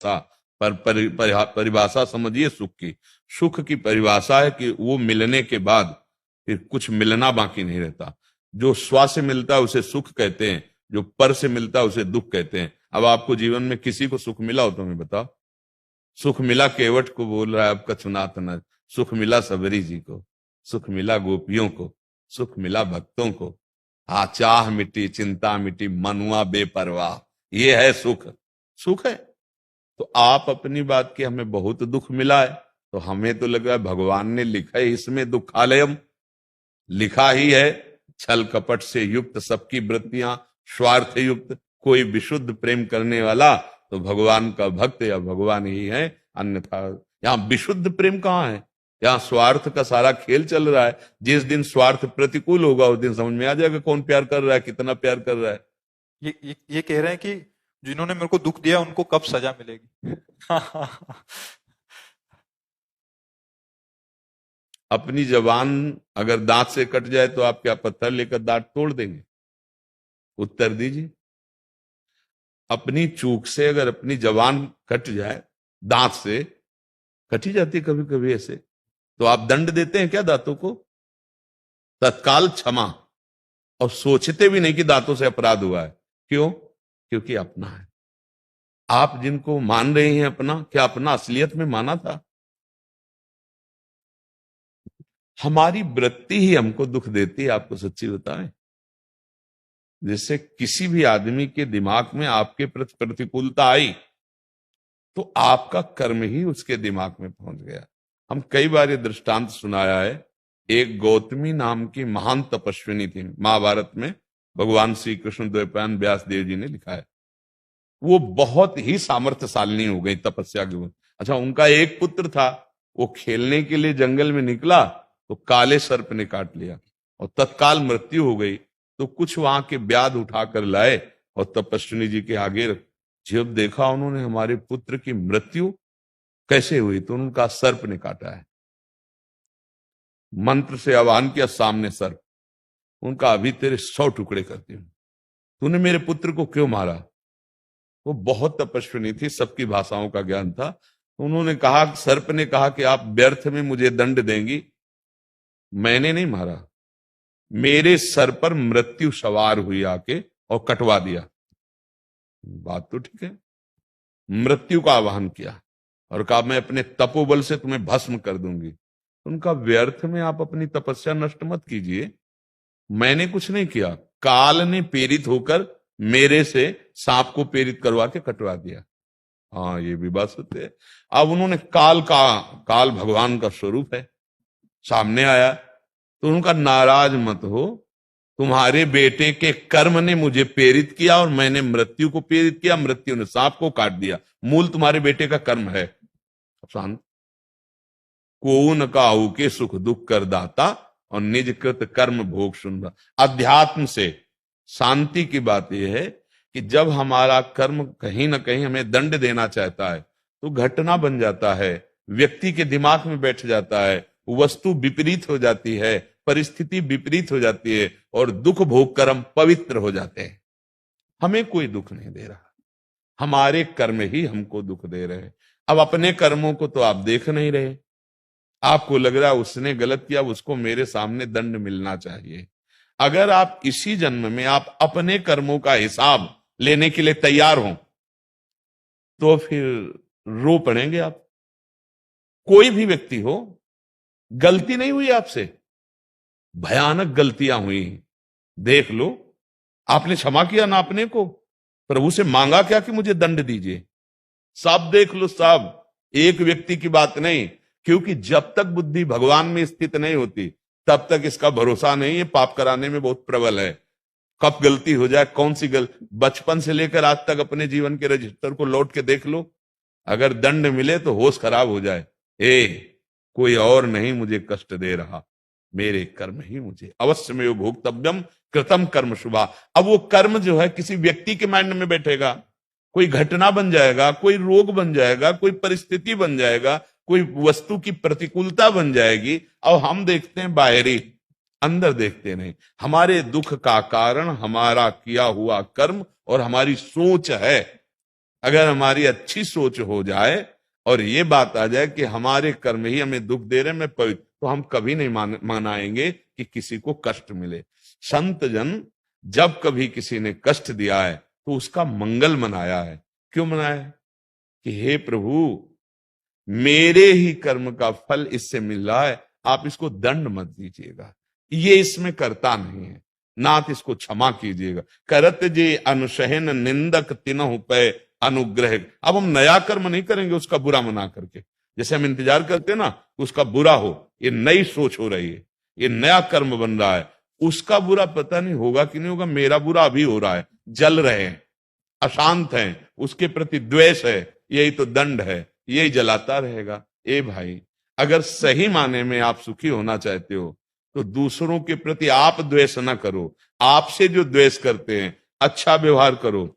था। परिभाषा समझिए सुख की। सुख की परिभाषा है कि वो मिलने के बाद फिर कुछ मिलना बाकी नहीं रहता। जो स्व से मिलता है उसे सुख कहते हैं, जो पर से मिलता है उसे दुख कहते हैं। अब आपको जीवन में किसी को सुख मिला हो तो हमें बताओ। सुख मिला केवट को, बोल रहा है अब कछुनाथ न। सुख मिला सबरी जी को, सुख मिला गोपियों को, सुख मिला भक्तों को। चाह मिटी, चिंता मिटी, मनुआ बेपरवाह, ये है सुख। सुख है। तो आप अपनी बात की हमें बहुत दुख मिला है, तो हमें तो लग रहा है भगवान ने लिखा है इसमें दुखालयम, लिखा ही है छल कपट से युक्त सबकी वृत्तियां, स्वार्थ युक्त। कोई विशुद्ध प्रेम करने वाला तो भगवान का भक्त या भगवान ही है, अन्यथा यहां विशुद्ध प्रेम कहां है। यहां स्वार्थ का सारा खेल चल रहा है। जिस दिन स्वार्थ प्रतिकूल होगा उस दिन समझ में आ जाएगा कौन प्यार कर रहा है, कितना प्यार कर रहा है। ये कह रहे हैं कि जिन्होंने मेरे को दुख दिया उनको कब सजा मिलेगी। अपनी जबान अगर दांत से कट जाए तो आप क्या पत्थर लेकर दांत तोड़ देंगे? उत्तर दीजिए। अपनी चूक से अगर अपनी जबान कट जाए, दांत से कटी जाती है कभी कभी ऐसे, तो आप दंड देते हैं क्या दांतों को? तत्काल क्षमा, और सोचते भी नहीं कि दांतों से अपराध हुआ है। क्यों? क्योंकि अपना है। आप जिनको मान रहे हैं अपना, क्या अपना असलियत में माना था? हमारी वृत्ति ही हमको दुख देती है, आपको सच्ची बताएं। जैसे किसी भी आदमी के दिमाग में आपके प्रति प्रतिकूलता आई तो आपका कर्म ही उसके दिमाग में पहुंच गया। हम कई बार ये दृष्टांत सुनाया है। एक गौतमी नाम की महान तपस्विनी थी, महाभारत में भगवान श्री कृष्ण द्वैपायन व्यास देव जी ने लिखा है। वो बहुत ही सामर्थ्यशालिनी हो गई तपस्या के। अच्छा, उनका एक पुत्र था, वो खेलने के लिए जंगल में निकला तो काले सर्प ने काट लिया और तत्काल मृत्यु हो गई। तो कुछ वहां के व्याध उठाकर लाए और तपस्विनी जी के आगे जब देखा उन्होंने हमारे पुत्र की मृत्यु कैसे हुई, तो उनका सर्प ने काटा है। मंत्र से आह्वान किया, सामने सर्प। उनका अभी तेरे 100 टुकड़े करती हूं, तूने मेरे पुत्र को क्यों मारा? वो बहुत तपस्विनी थी, सबकी भाषाओं का ज्ञान था। उन्होंने कहा, सर्प ने कहा कि आप व्यर्थ में मुझे दंड देंगी। मैंने नहीं मारा, मेरे सर पर मृत्यु सवार हुई आके और कटवा दिया। बात तो ठीक है। मृत्यु का आह्वान किया और कहा मैं अपने तपोबल से तुम्हें भस्म कर दूंगी। उनका व्यर्थ में आप अपनी तपस्या नष्ट मत कीजिए। मैंने कुछ नहीं किया, काल ने प्रेरित होकर मेरे से सांप को प्रेरित करवा के कटवा दिया। हाँ, ये भी बात सत्य है। अब उन्होंने काल भगवान का स्वरूप है, सामने आया तो उनका नाराज मत हो, तुम्हारे बेटे के कर्म ने मुझे प्रेरित किया और मैंने मृत्यु को प्रेरित किया, मृत्यु ने सांप को काट दिया। मूल तुम्हारे बेटे का कर्म है। शांत। को न काहू के सुख दुख कर दाता और निज कृत कर्म भोग सुन रहा। अध्यात्म से शांति की बात यह है कि जब हमारा कर्म कहीं ना कहीं हमें दंड देना चाहता है तो घटना बन जाता है, व्यक्ति के दिमाग में बैठ जाता है, वस्तु विपरीत हो जाती है, परिस्थिति विपरीत हो जाती है और दुख भोग कर हम पवित्र हो जाते हैं। हमें कोई दुख नहीं दे रहा, हमारे कर्म ही हमको दुख दे रहे हैं। अब अपने कर्मों को तो आप देख नहीं रहे, आपको लग रहा है उसने गलत किया, उसको मेरे सामने दंड मिलना चाहिए। अगर आप इसी जन्म में आप अपने कर्मों का हिसाब लेने के लिए तैयार हो तो फिर रो पड़ेंगे आप। कोई भी व्यक्ति हो, गलती नहीं हुई आपसे, भयानक गलतियां हुई, देख लो, आपने क्षमा किया ना अपने को, प्रभु से मांगा क्या कि मुझे दंड दीजिए? सब देख लो, सब, एक व्यक्ति की बात नहीं। क्योंकि जब तक बुद्धि भगवान में स्थित नहीं होती तब तक इसका भरोसा नहीं है, पाप कराने में बहुत प्रबल है। कब गलती हो जाए, कौन सी गलती, बचपन से लेकर आज तक अपने जीवन के रजिस्टर को लौट के देख लो। अगर दंड मिले तो होश खराब हो जाए, कोई और नहीं मुझे कष्ट दे रहा, मेरे कर्म ही मुझे, अवश्य में भोक्तव्यम कृतम कर्म शुभा। अब वो कर्म जो है किसी व्यक्ति के माइंड में बैठेगा, कोई घटना बन जाएगा, कोई रोग बन जाएगा, कोई परिस्थिति बन जाएगा, कोई वस्तु की प्रतिकूलता बन जाएगी। अब हम देखते हैं बाहरी, अंदर देखते नहीं। हमारे दुख का कारण हमारा किया हुआ कर्म और हमारी सोच है। अगर हमारी अच्छी सोच हो जाए और ये बात आ जाए कि हमारे कर्म ही हमें दुख दे रहे, मैं पवित्र, तो हम कभी नहीं मनाएंगे कि किसी को कष्ट मिले। संत जन जब कभी किसी ने कष्ट दिया है तो उसका मंगल मनाया है। क्यों मनाया है? कि हे प्रभु, मेरे ही कर्म का फल इससे मिल रहा है, आप इसको दंड मत दीजिएगा, ये इसमें करता नहीं है, नाथ इसको क्षमा कीजिएगा। करत जे अनुशहन निंदक तिनहु पे अनुग्रह। अब हम नया कर्म नहीं करेंगे उसका बुरा मना करके, जैसे हम इंतजार करते हैं ना उसका बुरा हो, ये नई सोच हो रही है, ये नया कर्म बन रहा है, उसका बुरा पता नहीं होगा कि नहीं होगा, मेरा बुरा अभी हो रहा है, जल रहे हैं, अशांत हैं, उसके प्रति द्वेष है, यही तो दंड है, यही जलाता रहेगा। ए भाई, अगर सही माने में आप सुखी होना चाहते हो तो दूसरों के प्रति आप द्वेष ना करो, आपसे जो द्वेष करते हैं अच्छा व्यवहार करो,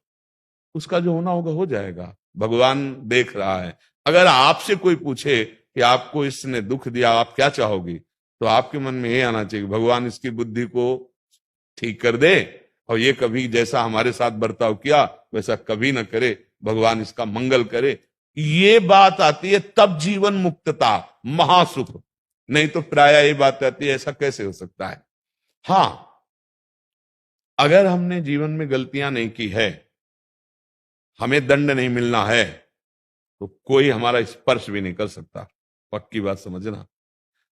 उसका जो होना होगा हो जाएगा, भगवान देख रहा है। अगर आपसे कोई पूछे कि आपको इसने दुख दिया, आप क्या चाहोगी, तो आपके मन में ये आना चाहिए, भगवान इसकी बुद्धि को ठीक कर दे और ये कभी जैसा हमारे साथ बर्ताव किया वैसा कभी ना करे, भगवान इसका मंगल करे। ये बात आती है तब जीवन मुक्तता, महासुख। नहीं तो प्राय ये बात आती है ऐसा कैसे हो सकता है। हां, अगर हमने जीवन में गलतियां नहीं की है, हमें दंड नहीं मिलना है, तो कोई हमारा स्पर्श भी नहीं कर सकता। पक्की बात समझना।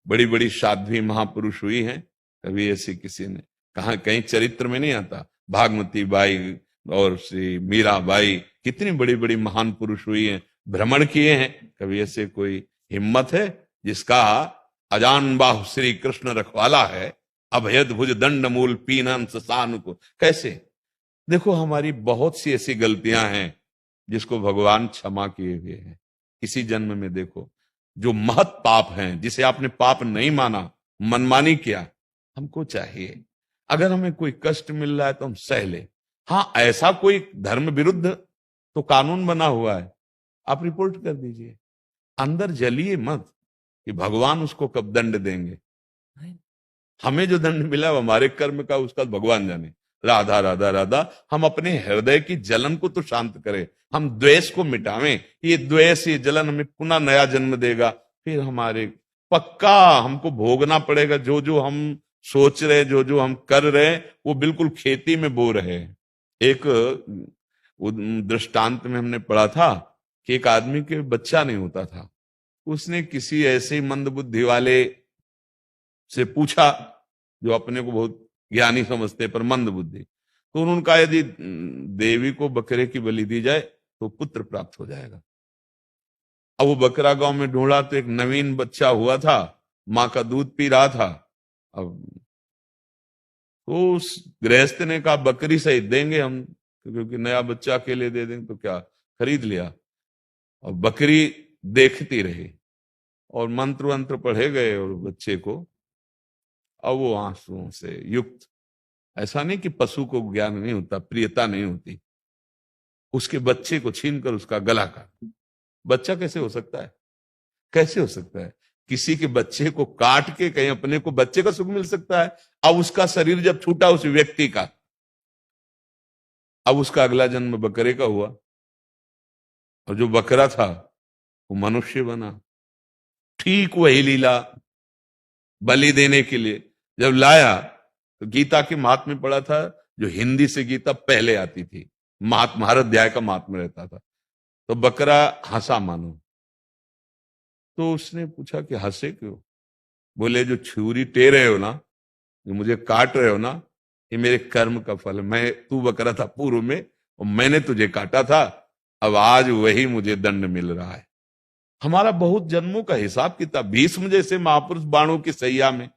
बड़ी बड़ी साध्वी महापुरुष हुई हैं, कभी ऐसी किसी ने कहा, कहीं चरित्र में नहीं आता, भागमती बाई और श्री मीरा बाई कितनी बड़ी बड़ी महान पुरुष हुई हैं, भ्रमण किए हैं, कभी ऐसे कोई हिम्मत है जिसका अजान बाहु श्री कृष्ण रखवाला है, अभयद भुज दंड मूल पीनन ससान को। कैसे? देखो, हमारी बहुत सी ऐसी गलतियां हैं जिसको भगवान क्षमा किए हुए हैं। इसी जन्म में देखो, जो महत पाप हैं, जिसे आपने पाप नहीं माना, मनमानी किया, हमको चाहिए अगर हमें कोई कष्ट मिल रहा है तो हम सह ले। हाँ, ऐसा कोई धर्म विरुद्ध तो कानून बना हुआ है, आप रिपोर्ट कर दीजिए, अंदर जलिए मत कि भगवान उसको कब दंड देंगे। हमें जो दंड मिला वो हमारे कर्म का, उसका भगवान जाने। राधा राधा राधा, हम अपने हृदय की जलन को तो शांत करें, हम द्वेष को मिटावें। ये द्वेष, ये जलन हमें पुनः नया जन्म देगा, फिर हमारे पक्का हमको भोगना पड़ेगा जो जो हम सोच रहे, जो जो हम कर रहे, वो बिल्कुल खेती में बो रहे हैं। एक दृष्टांत में हमने पढ़ा था कि एक आदमी के बच्चा नहीं होता था, उसने किसी ऐसे मंद बुद्धि वाले से पूछा जो अपने को बहुत ज्ञानी समझते पर मंद बुद्धि, तो उन्होंने कहा यदि देवी को बकरे की बलि दी जाए तो पुत्र प्राप्त हो जाएगा। अब वो बकरा गांव में ढूंढा तो एक नवीन बच्चा हुआ था, मां का दूध पी रहा था। अब तो उस गृहस्थ ने कहा बकरी सहित देंगे हम, क्योंकि नया बच्चा अकेले दे देंगे तो क्या, खरीद लिया। और बकरी देखती रही और मंत्र वंत्र पढ़े गए और बच्चे को, अब वो आंसुओं से युक्त, ऐसा नहीं कि पशु को ज्ञान नहीं होता, प्रियता नहीं होती, उसके बच्चे को छीनकर उसका गला काट। बच्चा कैसे हो सकता है? कैसे हो सकता है? किसी के बच्चे को काट के कहीं अपने को बच्चे का सुख मिल सकता है? अब उसका शरीर जब छूटा उस व्यक्ति का, अब उसका अगला जन्म बकरे का हुआ और जो बकरा था वो मनुष्य बना। ठीक वही लीला बलि देने के लिए जब लाया तो गीता के महात्म्य में पढ़ा था, जो हिंदी से गीता पहले आती थी, महात्मा हर अध्याय का महात्मा रहता था, तो बकरा हंसा मानो। तो उसने पूछा कि हंसे क्यों? बोले जो छुरी टेर रहे हो ना, जो मुझे काट रहे हो ना, ये मेरे कर्म का फल है। मैं, तू बकरा था पूर्व में और मैंने तुझे काटा था, अब आज वही मुझे दंड मिल रहा है। हमारा बहुत जन्मों का हिसाब किताब, भीष्म जैसे महापुरुष बाणों की सैया में,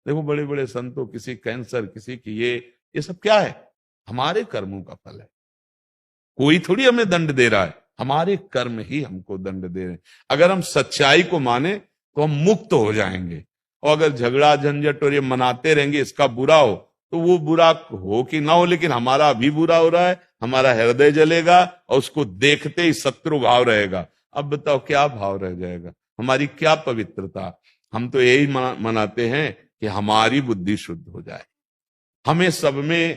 देखो बड़े बड़े संतों, किसी कैंसर, किसी की ये सब क्या है? हमारे कर्मों का फल है। कोई थोड़ी हमें दंड दे रहा है, हमारे कर्म ही हमको दंड दे रहे हैं। अगर हम सच्चाई को माने तो हम मुक्त हो जाएंगे, और अगर झगड़ा झंझट और ये मनाते रहेंगे इसका बुरा हो, तो वो बुरा हो कि ना हो, लेकिन हमारा भी बुरा हो रहा है, हमारा हृदय जलेगा और उसको देखते ही शत्रु भाव रहेगा। अब बताओ क्या भाव रह जाएगा, हमारी क्या पवित्रता? हम तो यही मनाते हैं कि हमारी बुद्धि शुद्ध हो जाए, हमें सब में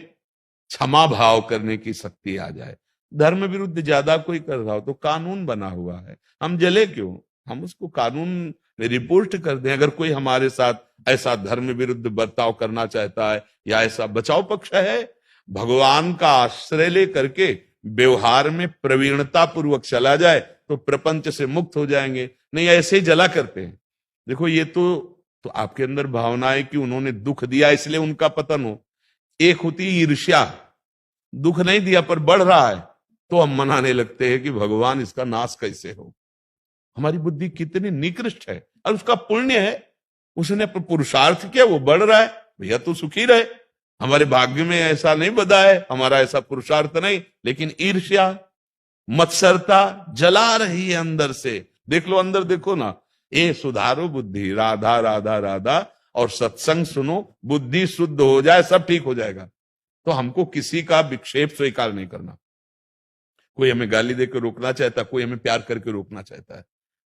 क्षमा भाव करने की शक्ति आ जाए, धर्म विरुद्ध ज्यादा कोई कर रहा हो तो कानून बना हुआ है, हम जले क्यों? हम उसको कानून में रिपोर्ट कर दें। अगर कोई हमारे साथ ऐसा धर्म विरुद्ध बर्ताव करना चाहता है या ऐसा, बचाव पक्ष है, भगवान का आश्रय लेकर के व्यवहार में प्रवीणता पूर्वक चला जाए तो प्रपंच से मुक्त हो जाएंगे। नहीं ऐसे ही जला करते हैं। देखो ये तो आपके अंदर भावना है कि उन्होंने दुख दिया इसलिए उनका पतन हो। एक होती है ईर्ष्या, दुख नहीं दिया पर बढ़ रहा है तो हम मनाने लगते हैं कि भगवान इसका नाश कैसे हो। हमारी बुद्धि कितनी निकृष्ट है, और उसका पुण्य है, उसने पुरुषार्थ किया, वो बढ़ रहा है, भैया तो सुखी रहे। हमारे भाग्य में ऐसा नहीं बधा है, हमारा ऐसा पुरुषार्थ नहीं, लेकिन ईर्ष्या मत्सरता जला रही है अंदर से। देख लो अंदर, देखो ना, ये सुधारो बुद्धि, राधा राधा राधा, और सत्संग सुनो, बुद्धि शुद्ध हो जाए, सब ठीक हो जाएगा। तो हमको किसी का विक्षेप स्वीकार नहीं करना। कोई हमें गाली देकर रोकना चाहता, कोई हमें प्यार करके रोकना चाहता है।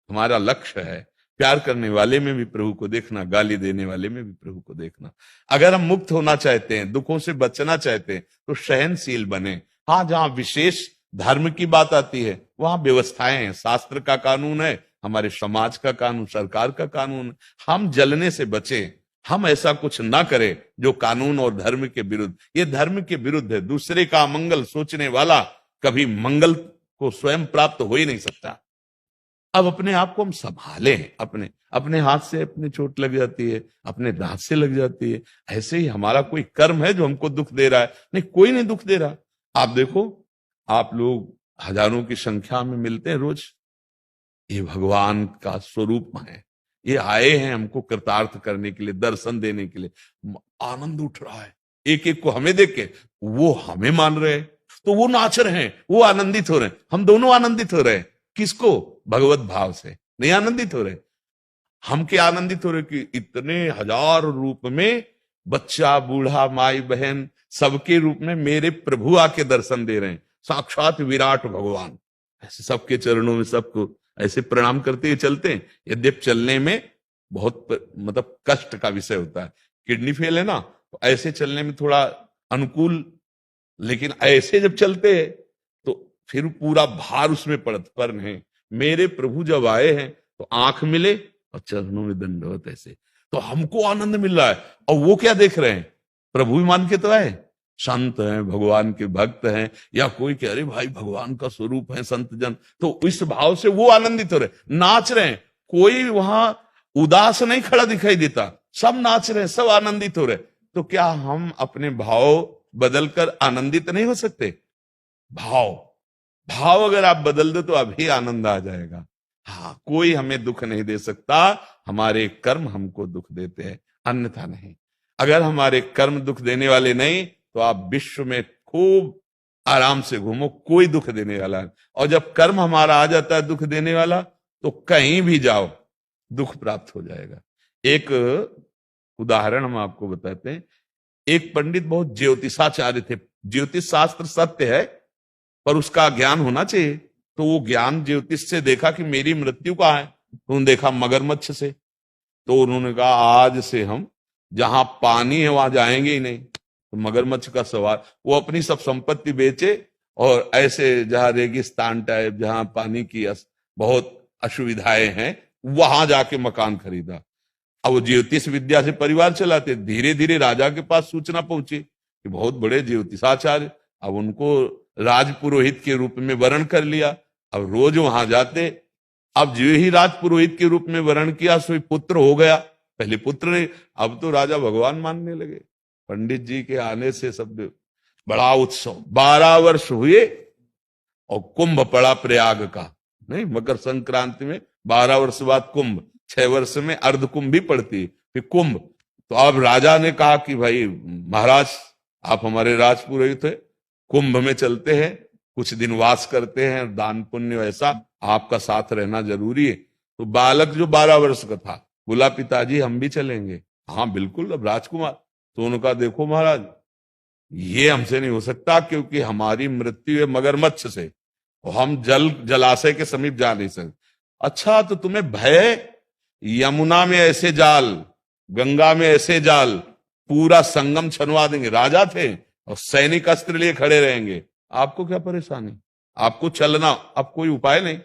हमारा लक्ष्य है प्यार करने वाले में भी प्रभु को देखना, गाली देने वाले में भी प्रभु को देखना। अगर हम मुक्त होना चाहते हैं, दुखों से बचना चाहते हैं, तो सहनशील बने। हाँ, जहां विशेष धर्म की बात आती है वहां व्यवस्थाएं हैं, शास्त्र का कानून है, हमारे समाज का कानून, सरकार का कानून। हम जलने से बचें, हम ऐसा कुछ ना करें जो कानून और धर्म के विरुद्ध। ये धर्म के विरुद्ध है। दूसरे का मंगल सोचने वाला कभी मंगल को स्वयं प्राप्त हो ही नहीं सकता। अब अपने आप को हम संभालें। अपने हाथ से अपने चोट लग जाती है, अपने दांत से लग जाती है। ऐसे ही हमारा कोई कर्म है जो हमको दुख दे रहा है? नहीं, कोई नहीं दुख दे रहा। आप देखो, आप लोग हजारों की संख्या में मिलते हैं रोज, ये भगवान का स्वरूप है। ये आए हैं हमको कृतार्थ करने के लिए, दर्शन देने के लिए। आनंद उठ रहा है एक एक को हमें देख के। वो हमें मान रहे हैं तो वो नाच रहे हैं, वो आनंदित हो रहे हैं, हम दोनों आनंदित हो रहे हैं। किसको? भगवत भाव से। नहीं आनंदित हो रहे हम, क्या आनंदित हो रहे कि इतने हजार रूप में बच्चा बूढ़ा माई बहन सबके रूप में मेरे प्रभु आके दर्शन दे रहे हैं। साक्षात विराट भगवान ऐसे सबके चरणों में सबको ऐसे प्रणाम करते हुए चलते हैं। यद्यप चलने में बहुत मतलब कष्ट का विषय होता है, किडनी फेल है ना, तो ऐसे चलने में थोड़ा अनुकूल, लेकिन ऐसे जब चलते हैं तो फिर पूरा भार उसमें पर नहीं। मेरे प्रभु जब आए हैं तो आंख मिले और चरणों में दंडवत, ऐसे तो हमको आनंद मिल रहा है। और वो क्या देख रहे हैं? प्रभु ही मान के तो आए, संत हैं, भगवान के भक्त हैं, या कोई कह रहे भाई भगवान का स्वरूप है संत जन, तो इस भाव से वो आनंदित हो रहे, नाच रहे हैं। कोई वहां उदास नहीं खड़ा दिखाई देता, सब नाच रहे हैं, सब आनंदित हो रहे। तो क्या हम अपने भाव बदलकर आनंदित नहीं हो सकते? भाव अगर आप बदल दो तो अभी आनंद आ जाएगा। हाँ, कोई हमें दुख नहीं दे सकता, हमारे कर्म हमको दुख देते हैं, अन्यथा नहीं। अगर हमारे कर्म दुख देने वाले नहीं तो आप विश्व में खूब आराम से घूमो, कोई दुख देने वाला नहीं। और जब कर्म हमारा आ जाता है दुख देने वाला, तो कहीं भी जाओ दुख प्राप्त हो जाएगा। एक उदाहरण हम आपको बताते हैं। एक पंडित बहुत ज्योतिषाचार्य थे। ज्योतिष शास्त्र सत्य है पर उसका ज्ञान होना चाहिए। तो वो ज्ञान ज्योतिष से देखा कि मेरी मृत्यु कहाँ है, तो उन्होंने देखा मगरमच्छ से। तो उन्होंने कहा आज से हम जहां पानी है वहां जाएंगे ही नहीं। तो मगरमच्छ का सवाल, वो अपनी सब संपत्ति बेचे और ऐसे जहां रेगिस्तान टाइप, जहां पानी की बहुत असुविधाएं हैं, वहां जाके मकान खरीदा। अब वो ज्योतिष विद्या से परिवार चलाते। धीरे धीरे राजा के पास सूचना पहुंची कि बहुत बड़े ज्योतिषाचार्य, अब उनको राजपुरोहित के रूप में वर्ण कर लिया। अब रोज वहां जाते। अब जो ही राजपुरोहित के रूप में वर्ण किया सो पुत्र हो गया। पहले पुत्र नहीं, अब तो राजा भगवान मानने लगे। पंडित जी के आने से सब बड़ा उत्सव। 12 वर्ष हुए और कुंभ पड़ा प्रयाग का। नहीं, मकर संक्रांति में 12 वर्ष बाद कुंभ, 6 वर्ष में अर्ध कुंभ भी पड़ती, फिर कुंभ। तो अब राजा ने कहा कि भाई महाराज आप हमारे राजपुरोहित है, कुंभ में चलते हैं, कुछ दिन वास करते हैं, दान पुण्य ऐसा, आपका साथ रहना जरूरी है। तो बालक जो 12 वर्ष का था बोला पिताजी हम भी चलेंगे। हाँ बिल्कुल। अब राजकुमार तो उनका देखो महाराज ये हमसे नहीं हो सकता, क्योंकि हमारी मृत्यु है मगरमच्छ से और हम जलाशय के समीप जा नहीं सकते। अच्छा तो तुम्हें भय? यमुना में ऐसे जाल, गंगा में ऐसे जाल, पूरा संगम छनवा देंगे। राजा थे और सैनिक अस्त्र लिए खड़े रहेंगे, आपको क्या परेशानी? आपको चलना, अब कोई उपाय नहीं।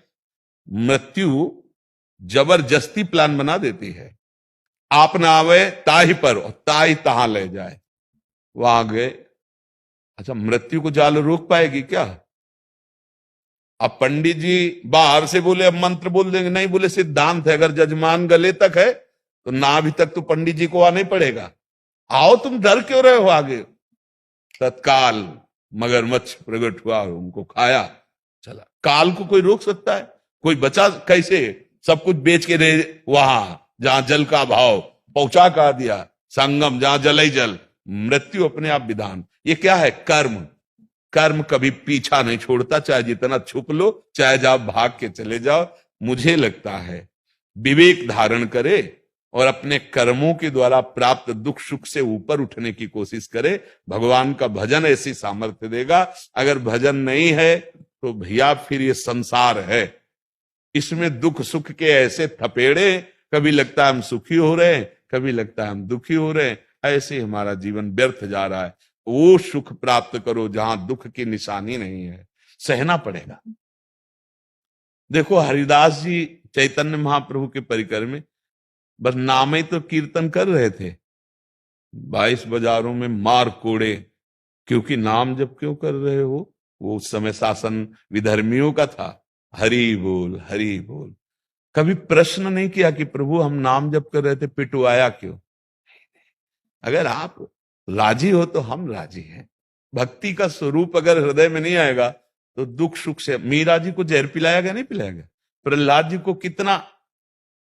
मृत्यु जबरदस्ती प्लान बना देती है। आप ना आवे ताही पर और ताही तहां ले जाए, वहां गए। अच्छा, मृत्यु को जाल रोक पाएगी क्या? अब पंडित जी बाहर से बोले अब मंत्र बोल देंगे, नहीं, बोले सिद्धांत है, अगर जजमान गले तक है तो नाभि तक तो पंडित जी को आना ही पड़ेगा। आओ, तुम डर क्यों रहे हो आगे? तत्काल मगरमच्छ प्रकट हुआ, उनको खाया, चला। काल को कोई रोक सकता है? कोई बचा कैसे? सब कुछ बेच के दे, वहां जहां जल का भाव पहुंचा कर दिया, संगम जहां जल ही जल। मृत्यु अपने आप विधान। ये क्या है? कर्म। कर्म कभी पीछा नहीं छोड़ता, चाहे जितना छुप लो, चाहे जाओ भाग के चले जाओ। मुझे लगता है विवेक धारण करे और अपने कर्मों के द्वारा प्राप्त दुख सुख से ऊपर उठने की कोशिश करे। भगवान का भजन ऐसी सामर्थ्य देगा। अगर भजन नहीं है तो भैया फिर ये संसार है, इसमें दुख सुख के ऐसे थपेड़े, कभी लगता है हम सुखी हो रहे हैं, कभी लगता है हम दुखी हो रहे हैं। ऐसे हमारा जीवन व्यर्थ जा रहा है। वो सुख प्राप्त करो जहां दुख की निशानी नहीं है। सहना पड़ेगा। देखो, हरिदास जी चैतन्य महाप्रभु के परिकर में बस नाम ही तो कीर्तन कर रहे थे, 22 बाजारों में मार कोड़े, क्योंकि नाम जब क्यों कर रहे हो? वो उस समय शासन विधर्मियों का था। हरि बोल, हरि बोल। कभी प्रश्न नहीं किया कि प्रभु हम नाम जब कर रहे थे, पिटवाया क्यों? अगर आप राजी हो तो हम राजी हैं। भक्ति का स्वरूप अगर हृदय में नहीं आएगा तो दुख सुख से। मीरा जी को जहर पिलाया गया, नहीं पिलाया गया? प्रहलाद जी को कितना?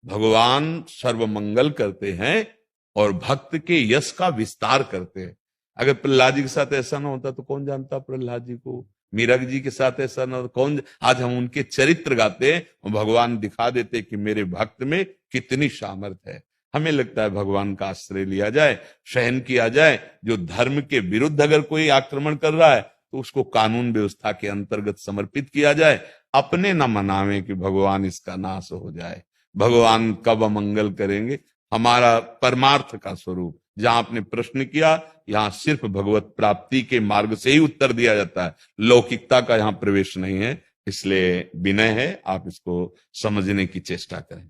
भगवान सर्वमंगल करते हैं और भक्त के यश का विस्तार करते हैं। अगर प्रहलाद जी के साथ ऐसा ना होता तो कौन जानता प्रहलाद जी को? मीरा जी के साथ ऐसा ना कौन? आज हम उनके चरित्र गाते हैं और भगवान दिखा देते कि मेरे भक्त में कितनी सामर्थ्य है। हमें लगता है भगवान का आश्रय लिया जाए, सहन किया जाए। जो धर्म के विरुद्ध अगर कोई आक्रमण कर रहा है तो उसको कानून व्यवस्था के अंतर्गत समर्पित किया जाए। अपने न मनावे कि भगवान इसका नाश हो जाए। भगवान कब अमंगल करेंगे? हमारा परमार्थ का स्वरूप, जहां आपने प्रश्न किया, यहां सिर्फ भगवत प्राप्ति के मार्ग से ही उत्तर दिया जाता है। लौकिकता का यहां प्रवेश नहीं है। इसलिए विनय है, आप इसको समझने की चेष्टा करें।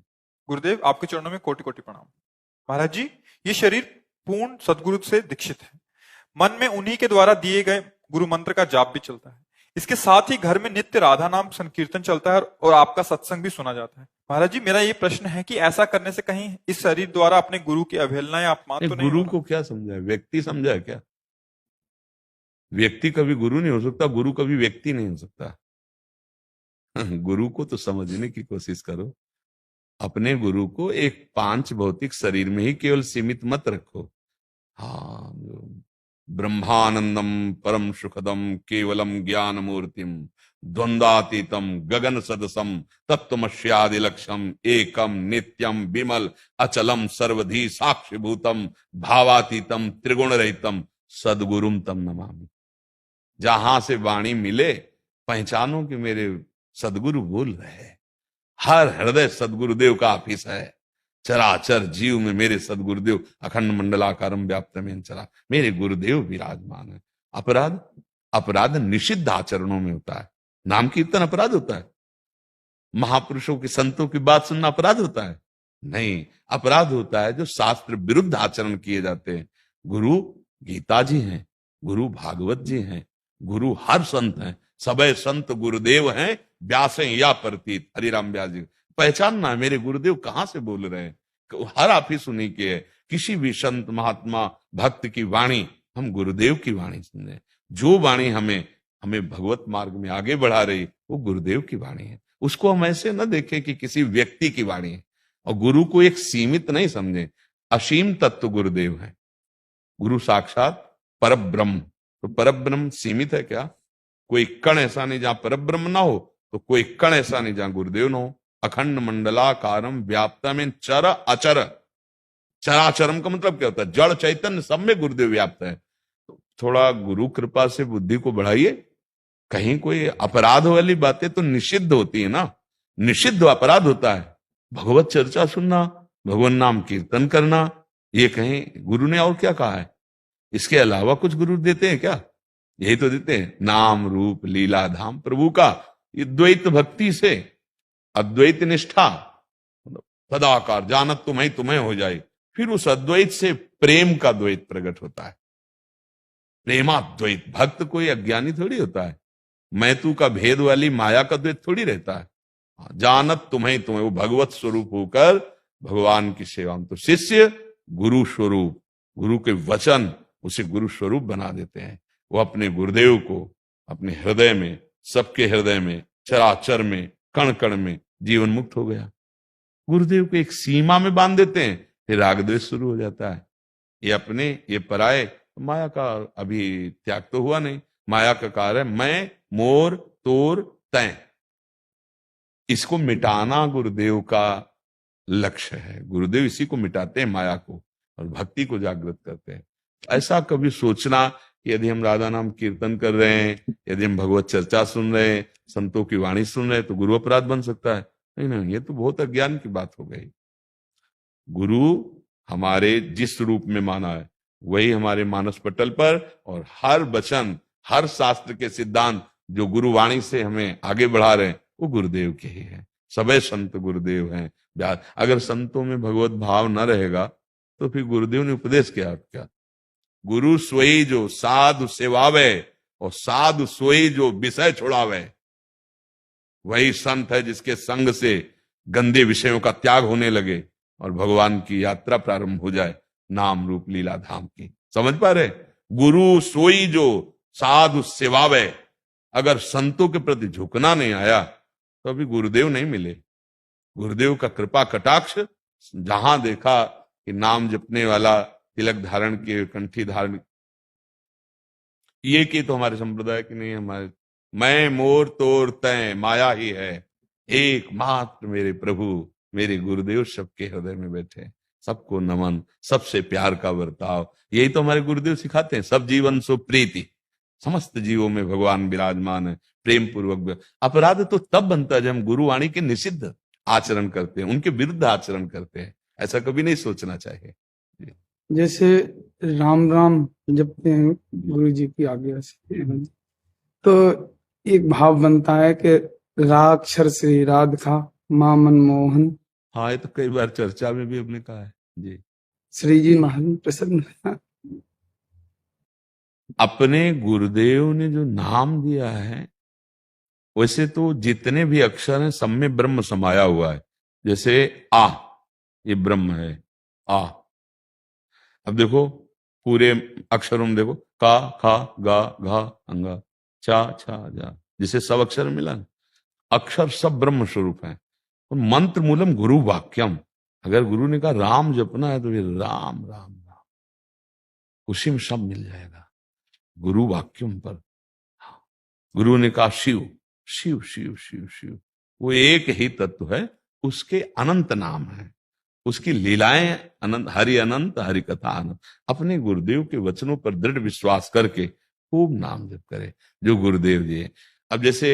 गुरुदेव, आपके चरणों में कोटि कोटि प्रणाम। महाराज जी, ये शरीर पूर्ण सदगुरु से दीक्षित है। मन में उन्हीं के द्वारा दिए गए गुरु मंत्र का जाप भी चलता है। इसके साथ ही घर में नित्य राधा नाम संकीर्तन चलता है और आपका सत्संग भी सुना जाता है। महाराज जी, मेरा ये प्रश्न है कि ऐसा करने से कहीं इस शरीर द्वारा अपने गुरु की अवहेलना या अपमान तो नहीं? गुरु को क्या समझा है? व्यक्ति समझा है क्या? व्यक्ति कभी गुरु नहीं हो सकता, गुरु कभी व्यक्ति नहीं हो सकता। गुरु को तो समझने की कोशिश करो। अपने गुरु को एक पांच भौतिक शरीर में ही केवल सीमित मत रखो। हाँ, ब्रह्मानंदम परम सुखदम केवलम ज्ञान मूर्तिम द्वंद्वातीतम गगन सदसम तत्वमस्यादि लक्ष्यम एकम नित्यम विमल अचलम सर्वधी साक्षिभूतम भावातीतम त्रिगुण रहितम सदगुरुम तम नमामि। जहां से वाणी मिले पहचानो कि मेरे सदगुरु बोल रहे हैं। हर हृदय सदगुरुदेव का ऑफिस है। चराचर जीव में मेरे सदगुरुदेव अखंड मंडलाकारम व्याप्तमेन चला, मेरे गुरुदेव विराजमान है। अपराध? अपराध निषिद्ध आचरणों में होता है। नाम कीर्तन अपराध होता है? महापुरुषों की संतों की बात सुनना अपराध होता है? नहीं, अपराध होता है जो शास्त्र विरुद्ध आचरण किए जाते हैं। गुरु गीता जी हैं, गुरु भागवत जी हैं, गुरु हर संत हैं, सबे संत गुरुदेव हैं, व्यासें या प्रतीत। हरिराम व्यास जी पहचानना है मेरे गुरुदेव कहां से बोल रहे हैं। हर ऑफिस उन्हीं के है। किसी भी संत महात्मा भक्त की वाणी हम गुरुदेव की वाणी सुने। जो वाणी हमें भगवत मार्ग में आगे बढ़ा रही वो गुरुदेव की वाणी है। उसको हम ऐसे न देखें कि किसी व्यक्ति की वाणी है। और गुरु को एक सीमित नहीं समझे, असीम तत्व गुरुदेव है। गुरु साक्षात परब्रह्म। तो परब्रह्म सीमित है क्या? कोई कण ऐसा नहीं जहां परब्रह्म ना हो, तो कोई कण ऐसा नहीं जहां गुरुदेव ना हो। अखंड मंडलाकारम व्याप्तम चर अचर। चराचरम का मतलब क्या होता है? जड़ चैतन्य सब में गुरुदेव व्याप्त है। तो थोड़ा गुरु कृपा से बुद्धि को बढ़ाइए। कहीं कोई अपराध वाली बातें तो निषिद्ध होती है ना, निषिद्ध अपराध होता है। भगवत चर्चा सुनना, भगवान नाम कीर्तन करना, ये कहीं गुरु ने और क्या कहा है? इसके अलावा कुछ गुरु देते हैं क्या? यही तो देते हैं, नाम रूप लीला धाम प्रभु का। ये द्वैत भक्ति से अद्वैत निष्ठा, सदाकार जानत तुम्हें तुम्हें हो जाए, फिर उस अद्वैत से प्रेम का द्वैत प्रकट होता है। प्रेमाद्वैत, भक्त कोई अज्ञानी थोड़ी होता है, मैं तू का भेद वाली माया का द्वैत थोड़ी रहता है। जानत तुम्हें तुम्हें, वो भगवत स्वरूप होकर भगवान की सेवा में। तो शिष्य गुरु स्वरूप, गुरु के वचन उसे गुरु स्वरूप बना देते हैं। वो अपने गुरुदेव को अपने हृदय में, सबके हृदय में, चराचर में, कण कण में जीवन मुक्त हो गया। गुरुदेव को एक सीमा में बांध देते हैं, फिर राग द्वेष शुरू हो जाता है। ये अपने, ये पराये, माया का अभी त्याग तो हुआ नहीं। माया का कार्य है मैं, मोर, तोर, तय। इसको मिटाना गुरुदेव का लक्ष्य है। गुरुदेव इसी को मिटाते हैं, माया को, और भक्ति को जागृत करते हैं। ऐसा कभी सोचना कि यदि हम राधा नाम कीर्तन कर रहे हैं, यदि हम भगवत चर्चा सुन रहे हैं, संतों की वाणी सुन रहे हैं, तो गुरु अपराध बन सकता है? नहीं नहीं, ये तो बहुत अज्ञान की बात हो गई। गुरु हमारे जिस रूप में माना है वही हमारे मानस पटल पर, और हर वचन, हर शास्त्र के सिद्धांत जो गुरुवाणी से हमें आगे बढ़ा रहे हैं वो गुरुदेव के ही हैं। सबे संत गुरुदेव हैं। अगर संतों में भगवत भाव न रहेगा तो फिर गुरुदेव ने उपदेश किया क्या? गुरु सोई जो साधु सेवावे, और साधु सोई जो विषय छुड़ावे, वही संत है जिसके संग से गंदे विषयों का त्याग होने लगे और भगवान की यात्रा प्रारंभ हो जाए, नाम रूप लीला धाम की। समझ पा रहे? गुरु सोई जो साधु सेवावे। अगर संतों के प्रति झुकना नहीं आया तो अभी गुरुदेव नहीं मिले। गुरुदेव का कृपा कटाक्ष जहां देखा कि नाम जपने वाला, तिलक धारण किए, कंठी धारण, ये की तो हमारे संप्रदाय की नहीं, हमारे मैं मोर तोर तय माया ही है, एकमात्र मेरे प्रभु मेरे गुरुदेव सबके हृदय में बैठे। सबको नमन, सबसे प्यार का बर्ताव, यही तो हमारे गुरुदेव सिखाते हैं। सब जीवन सो प्रीति, समस्त जीवों में भगवान विराजमान है, प्रेम पूर्वक। अपराध तो तब बनता है जब हम गुरुवाणी के निषिद्ध आचरण करते हैं, उनके विरुद्ध आचरण करते हैं। ऐसा कभी नहीं सोचना चाहिए। जैसे राम राम जपते हैं गुरु जी की आज्ञा से, तो एक भाव बनता है कि राक्षर श्री राधिका मां मनमोहन। हाँ, ये तो कई बार चर्चा में भी हमने कहा है जी। श्री जी महान प्रसन्न। अपने गुरुदेव ने जो नाम दिया है, वैसे तो जितने भी अक्षर हैं सब में ब्रह्म समाया हुआ है। जैसे आ, ये ब्रह्म है, आ। अब देखो पूरे अक्षरों में देखो, का, खा, गा, घा, अंगा, चा, छा, जा, जिसे सब अक्षर मिला। अक्षर सब ब्रह्म स्वरूप है। और मंत्र मूलम गुरु वाक्यम, अगर गुरु ने कहा राम जपना है तो ये राम राम राम, उसी में सब मिल जाएगा। गुरु वाक्यम पर गुरु ने कहा शिव, शिव शिव शिव शिव, वो एक ही तत्व है, उसके अनंत नाम है, उसकी लीलाएं अनंत, हरि अनंत हरि कथा अनंत। अपने गुरुदेव के वचनों पर दृढ़ विश्वास करके खूब नाम जप करें जो गुरुदेव जी है। अब जैसे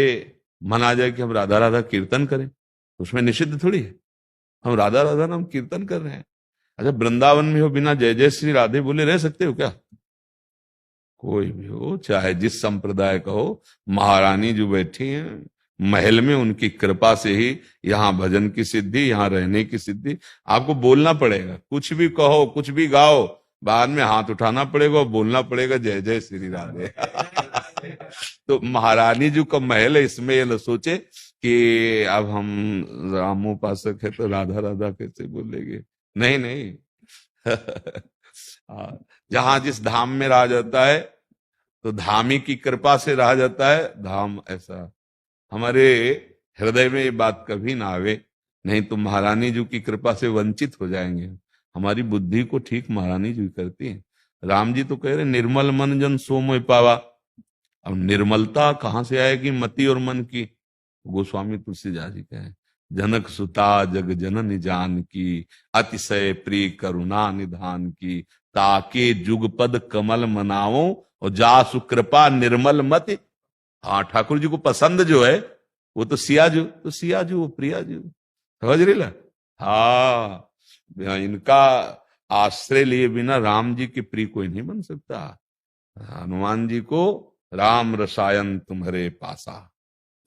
मना जाए कि हम राधा राधा कीर्तन करें, उसमें निषिद्ध थोड़ी है, हम राधा राधा नाम कीर्तन कर रहे हैं। अच्छा, वृंदावन में हो बिना जय जय श्री राधे बोले रह सकते हो क्या? कोई भी हो, चाहे जिस संप्रदाय का हो, महारानी जो बैठी हैं महल में, उनकी कृपा से ही यहाँ भजन की सिद्धि, यहाँ रहने की सिद्धि। आपको बोलना पड़ेगा, कुछ भी कहो, कुछ भी गाओ, बाद में हाथ उठाना पड़ेगा और बोलना पड़ेगा जय जय श्री राधे। तो महारानी जी का महल है, इसमें ये न सोचे कि अब हम रामोपासक है तो राधा राधा कैसे बोलेंगे। नहीं नहीं। जहां जिस धाम में रहा जाता है तो धामी की कृपा से रहा जाता है धाम। ऐसा हमारे हृदय में ये बात कभी ना आवे, नहीं तो महारानी जी की कृपा से वंचित हो जाएंगे। हमारी बुद्धि को ठीक महारानी जी करती हैं। राम जी तो कह रहे निर्मल मन जन सो मोह पावा। अब निर्मलता कहां से आएगी मति और मन की? गोस्वामी तुलसीदास जी कहे, जनक सुता जग जननी जान की, अतिशय प्रिय करुणा निधान की, ताके जुगपद कमल मनाओ और जासु कृपा निर्मल मति। हाँ, ठाकुर जी को पसंद जो है वो तो सियाजू, तो सियाजू वो प्रियाजू, समझ रही ला? हाँ, इनका आश्रय लिए बिना राम जी के प्रिय कोई नहीं बन सकता। हनुमान जी को राम रसायन तुम्हारे पासा,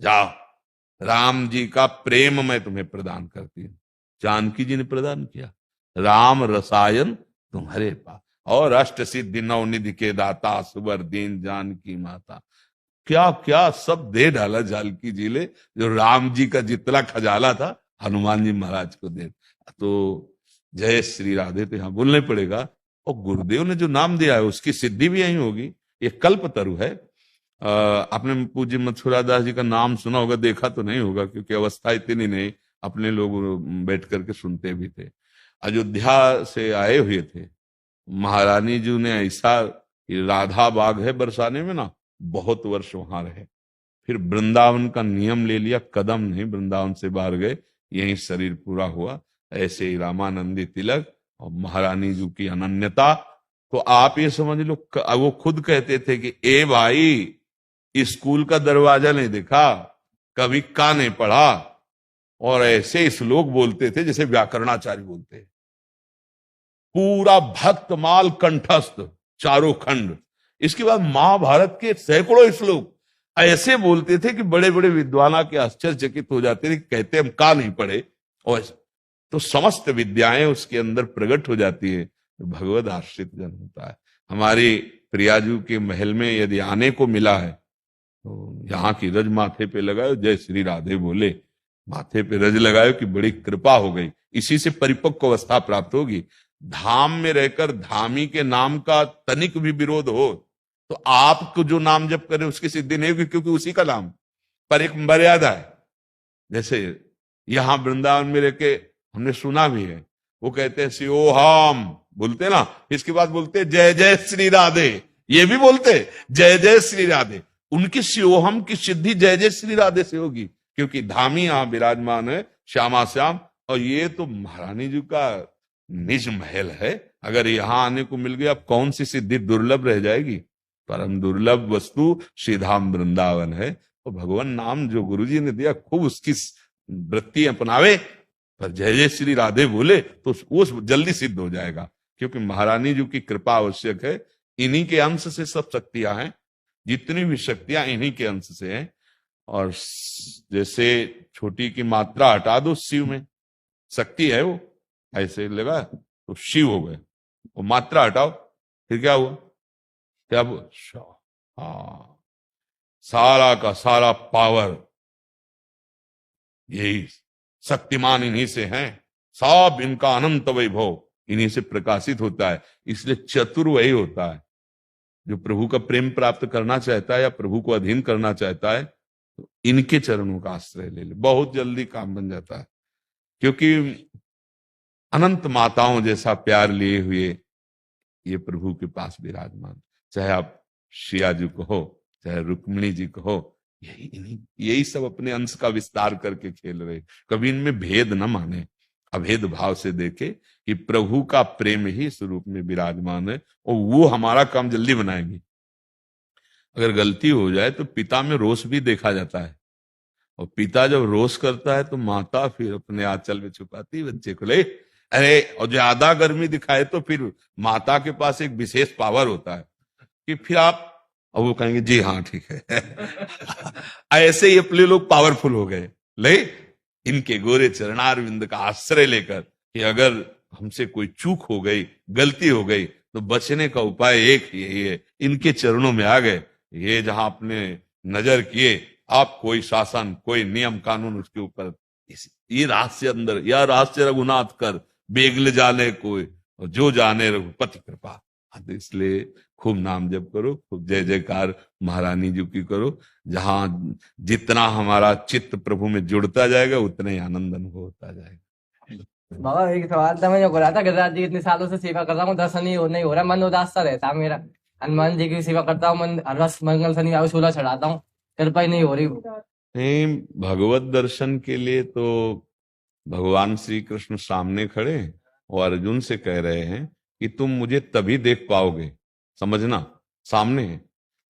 जाओ राम जी का प्रेम मैं तुम्हें प्रदान करती हूँ। जानकी जी ने प्रदान किया, राम रसायन तुम्हारे पास, और अष्ट सिद्धि नवनिधि के दाता, सुबर दीन जानकी माता। क्या क्या सब दे डाला जानकी जी ने, जो राम जी का जितना खजाना था हनुमान जी महाराज को दे। तो जय श्री राधे तो यहाँ बोलने पड़ेगा, और गुरुदेव ने जो नाम दिया है उसकी सिद्धि भी यही होगी। ये कल्प तरु है। आपने पूज्य मथुरा दास जी का नाम सुना होगा, देखा तो नहीं होगा क्योंकि अवस्था इतनी नहीं, अपने लोग बैठ करके सुनते भी थे। अयोध्या से आए हुए थे, महारानी जी ने ऐसा, राधा बाग है बरसाने में ना, बहुत वर्ष वहां रहे, फिर वृंदावन का नियम ले लिया, कदम नहीं वृंदावन से बाहर गए, यही शरीर पूरा हुआ। ऐसे ही रामानंदी तिलक और महारानी जी की अनन्यता। तो आप ये समझ लो, वो खुद कहते थे कि ए भाई, स्कूल का दरवाजा नहीं देखा, कभी का नहीं पढ़ा, और ऐसे श्लोक बोलते थे जैसे व्याकरणाचार्य बोलते हैं। पूरा भक्तमाल कंठस्थ, चारों खंड। इसके बाद महाभारत के सैकड़ों श्लोक ऐसे बोलते थे कि बड़े बड़े विद्वाना के आश्चर्यचकित हो जाते थे, कहते हम का नहीं पढ़े। और तो समस्त विद्याएं उसके अंदर प्रकट हो जाती है, भगवद आश्रित जन होता है। हमारी प्रियाजू के महल में यदि आने को मिला है तो यहाँ की रज माथे पे लगाओ, जय श्री राधे बोले, माथे पे रज लगाओ कि बड़ी कृपा हो गई। इसी से परिपक्व अवस्था प्राप्त होगी। धाम में रहकर धामी के नाम का तनिक भी विरोध हो तो आपको जो नाम जप करे उसकी सिद्धि नहीं होगी, क्योंकि उसी का नाम पर एक मर्यादा है। जैसे यहां वृंदावन में रह के हमने सुना भी है, वो कहते हैं शिवोहम बोलते ना, इसके बाद बोलते जय जय श्री राधे, ये भी बोलते जय जय श्री राधे। उनकी शिवोहम की सिद्धि जय जय श्री राधे से होगी, क्योंकि धामी यहां विराजमान है श्यामा श्याम। और ये तो महारानी जी का निज महल है, अगर यहां आने को मिल गया, अब कौन सी सिद्धि दुर्लभ रह जाएगी। परम दुर्लभ वस्तु श्रीधाम वृंदावन है। तो भगवान नाम जो गुरुजी ने दिया, खूब उसकी वृत्ति अपनावे, पर जय जय श्री राधे बोले तो वो जल्दी सिद्ध हो जाएगा, क्योंकि महारानी जी की कृपा आवश्यक है। इन्हीं के अंश से सब शक्तियां हैं, जितनी भी शक्तियां इन्हीं के अंश से हैं। और जैसे छोटी की मात्रा हटा दो, शिव में शक्ति है, वो ऐसे लगा तो शिव हो गए, वो मात्रा हटाओ फिर क्या हुआ, क्या हाँ, सारा का सारा पावर यही शक्तिमान इन्हीं से हैं, सब इनका अनंत वैभव इन्हीं से प्रकाशित होता है। इसलिए चतुर वही होता है जो प्रभु का प्रेम प्राप्त करना चाहता है या प्रभु को अधीन करना चाहता है, तो इनके चरणों का आश्रय ले ले, बहुत जल्दी काम बन जाता है। क्योंकि अनंत माताओं जैसा प्यार लिए हुए ये प्रभु के पास विराजमान, चाहे आप श्रिया जी को हो, चाहे रुक्मिणी जी को हो, यही सब अपने अंश का विस्तार करके खेल रहे। कभी इनमें भेद न माने, अभेद भाव से देखे कि प्रभु का प्रेम ही स्वरूप में विराजमान है, और वो हमारा काम जल्दी बनाएंगे। अगर गलती हो जाए तो पिता में रोष भी देखा जाता है, और पिता जब रोष करता है तो माता फिर अपने आंचल में छुपाती बच्चे को, ले अरे, और ज्यादा गर्मी दिखाए तो फिर माता के पास एक विशेष पावर होता है कि फिर आप, और वो कहेंगे जी हाँ ठीक है। ऐसे ही अपने लोग पावरफुल हो गए, ले इनके गोरे चरणारविंद का आश्रय लेकर कि अगर हमसे कोई चूक हो गई, गलती हो गई, तो बचने का उपाय एक ही है, इनके चरणों में आ गए। ये जहां अपने नजर किए, आप कोई शासन, कोई नियम कानून उसके ऊपर, ये रहस्य अंदर, या रहस्य रघुनाथ कर बेगल जाने कोई, और जो जाने रघुपति कृपा। इसलिए खूब नाम जप करो, खूब जय जयकार महारानी जी की करो। जहां जितना हमारा चित्त प्रभु में जुड़ता जाएगा उतना ही आनंद अनुभव होता जाएगा। बाबा एक सवाल था, मैं जो रहा था, गिरिराज जी इतने सालों से सेवा करता हूँ, दर्शन नहीं हो रहा, मन उदास सा रहता है मेरा। हनुमान जी की सेवा करता हूँ, मन रस मंगल शनि शूला चढ़ाता हूँ, कृपा ही नहीं हो रही। नहीं, भगवत दर्शन के लिए तो भगवान श्री कृष्ण सामने खड़े और अर्जुन से कह रहे हैं कि तुम मुझे तभी देख पाओगे, समझना सामने है।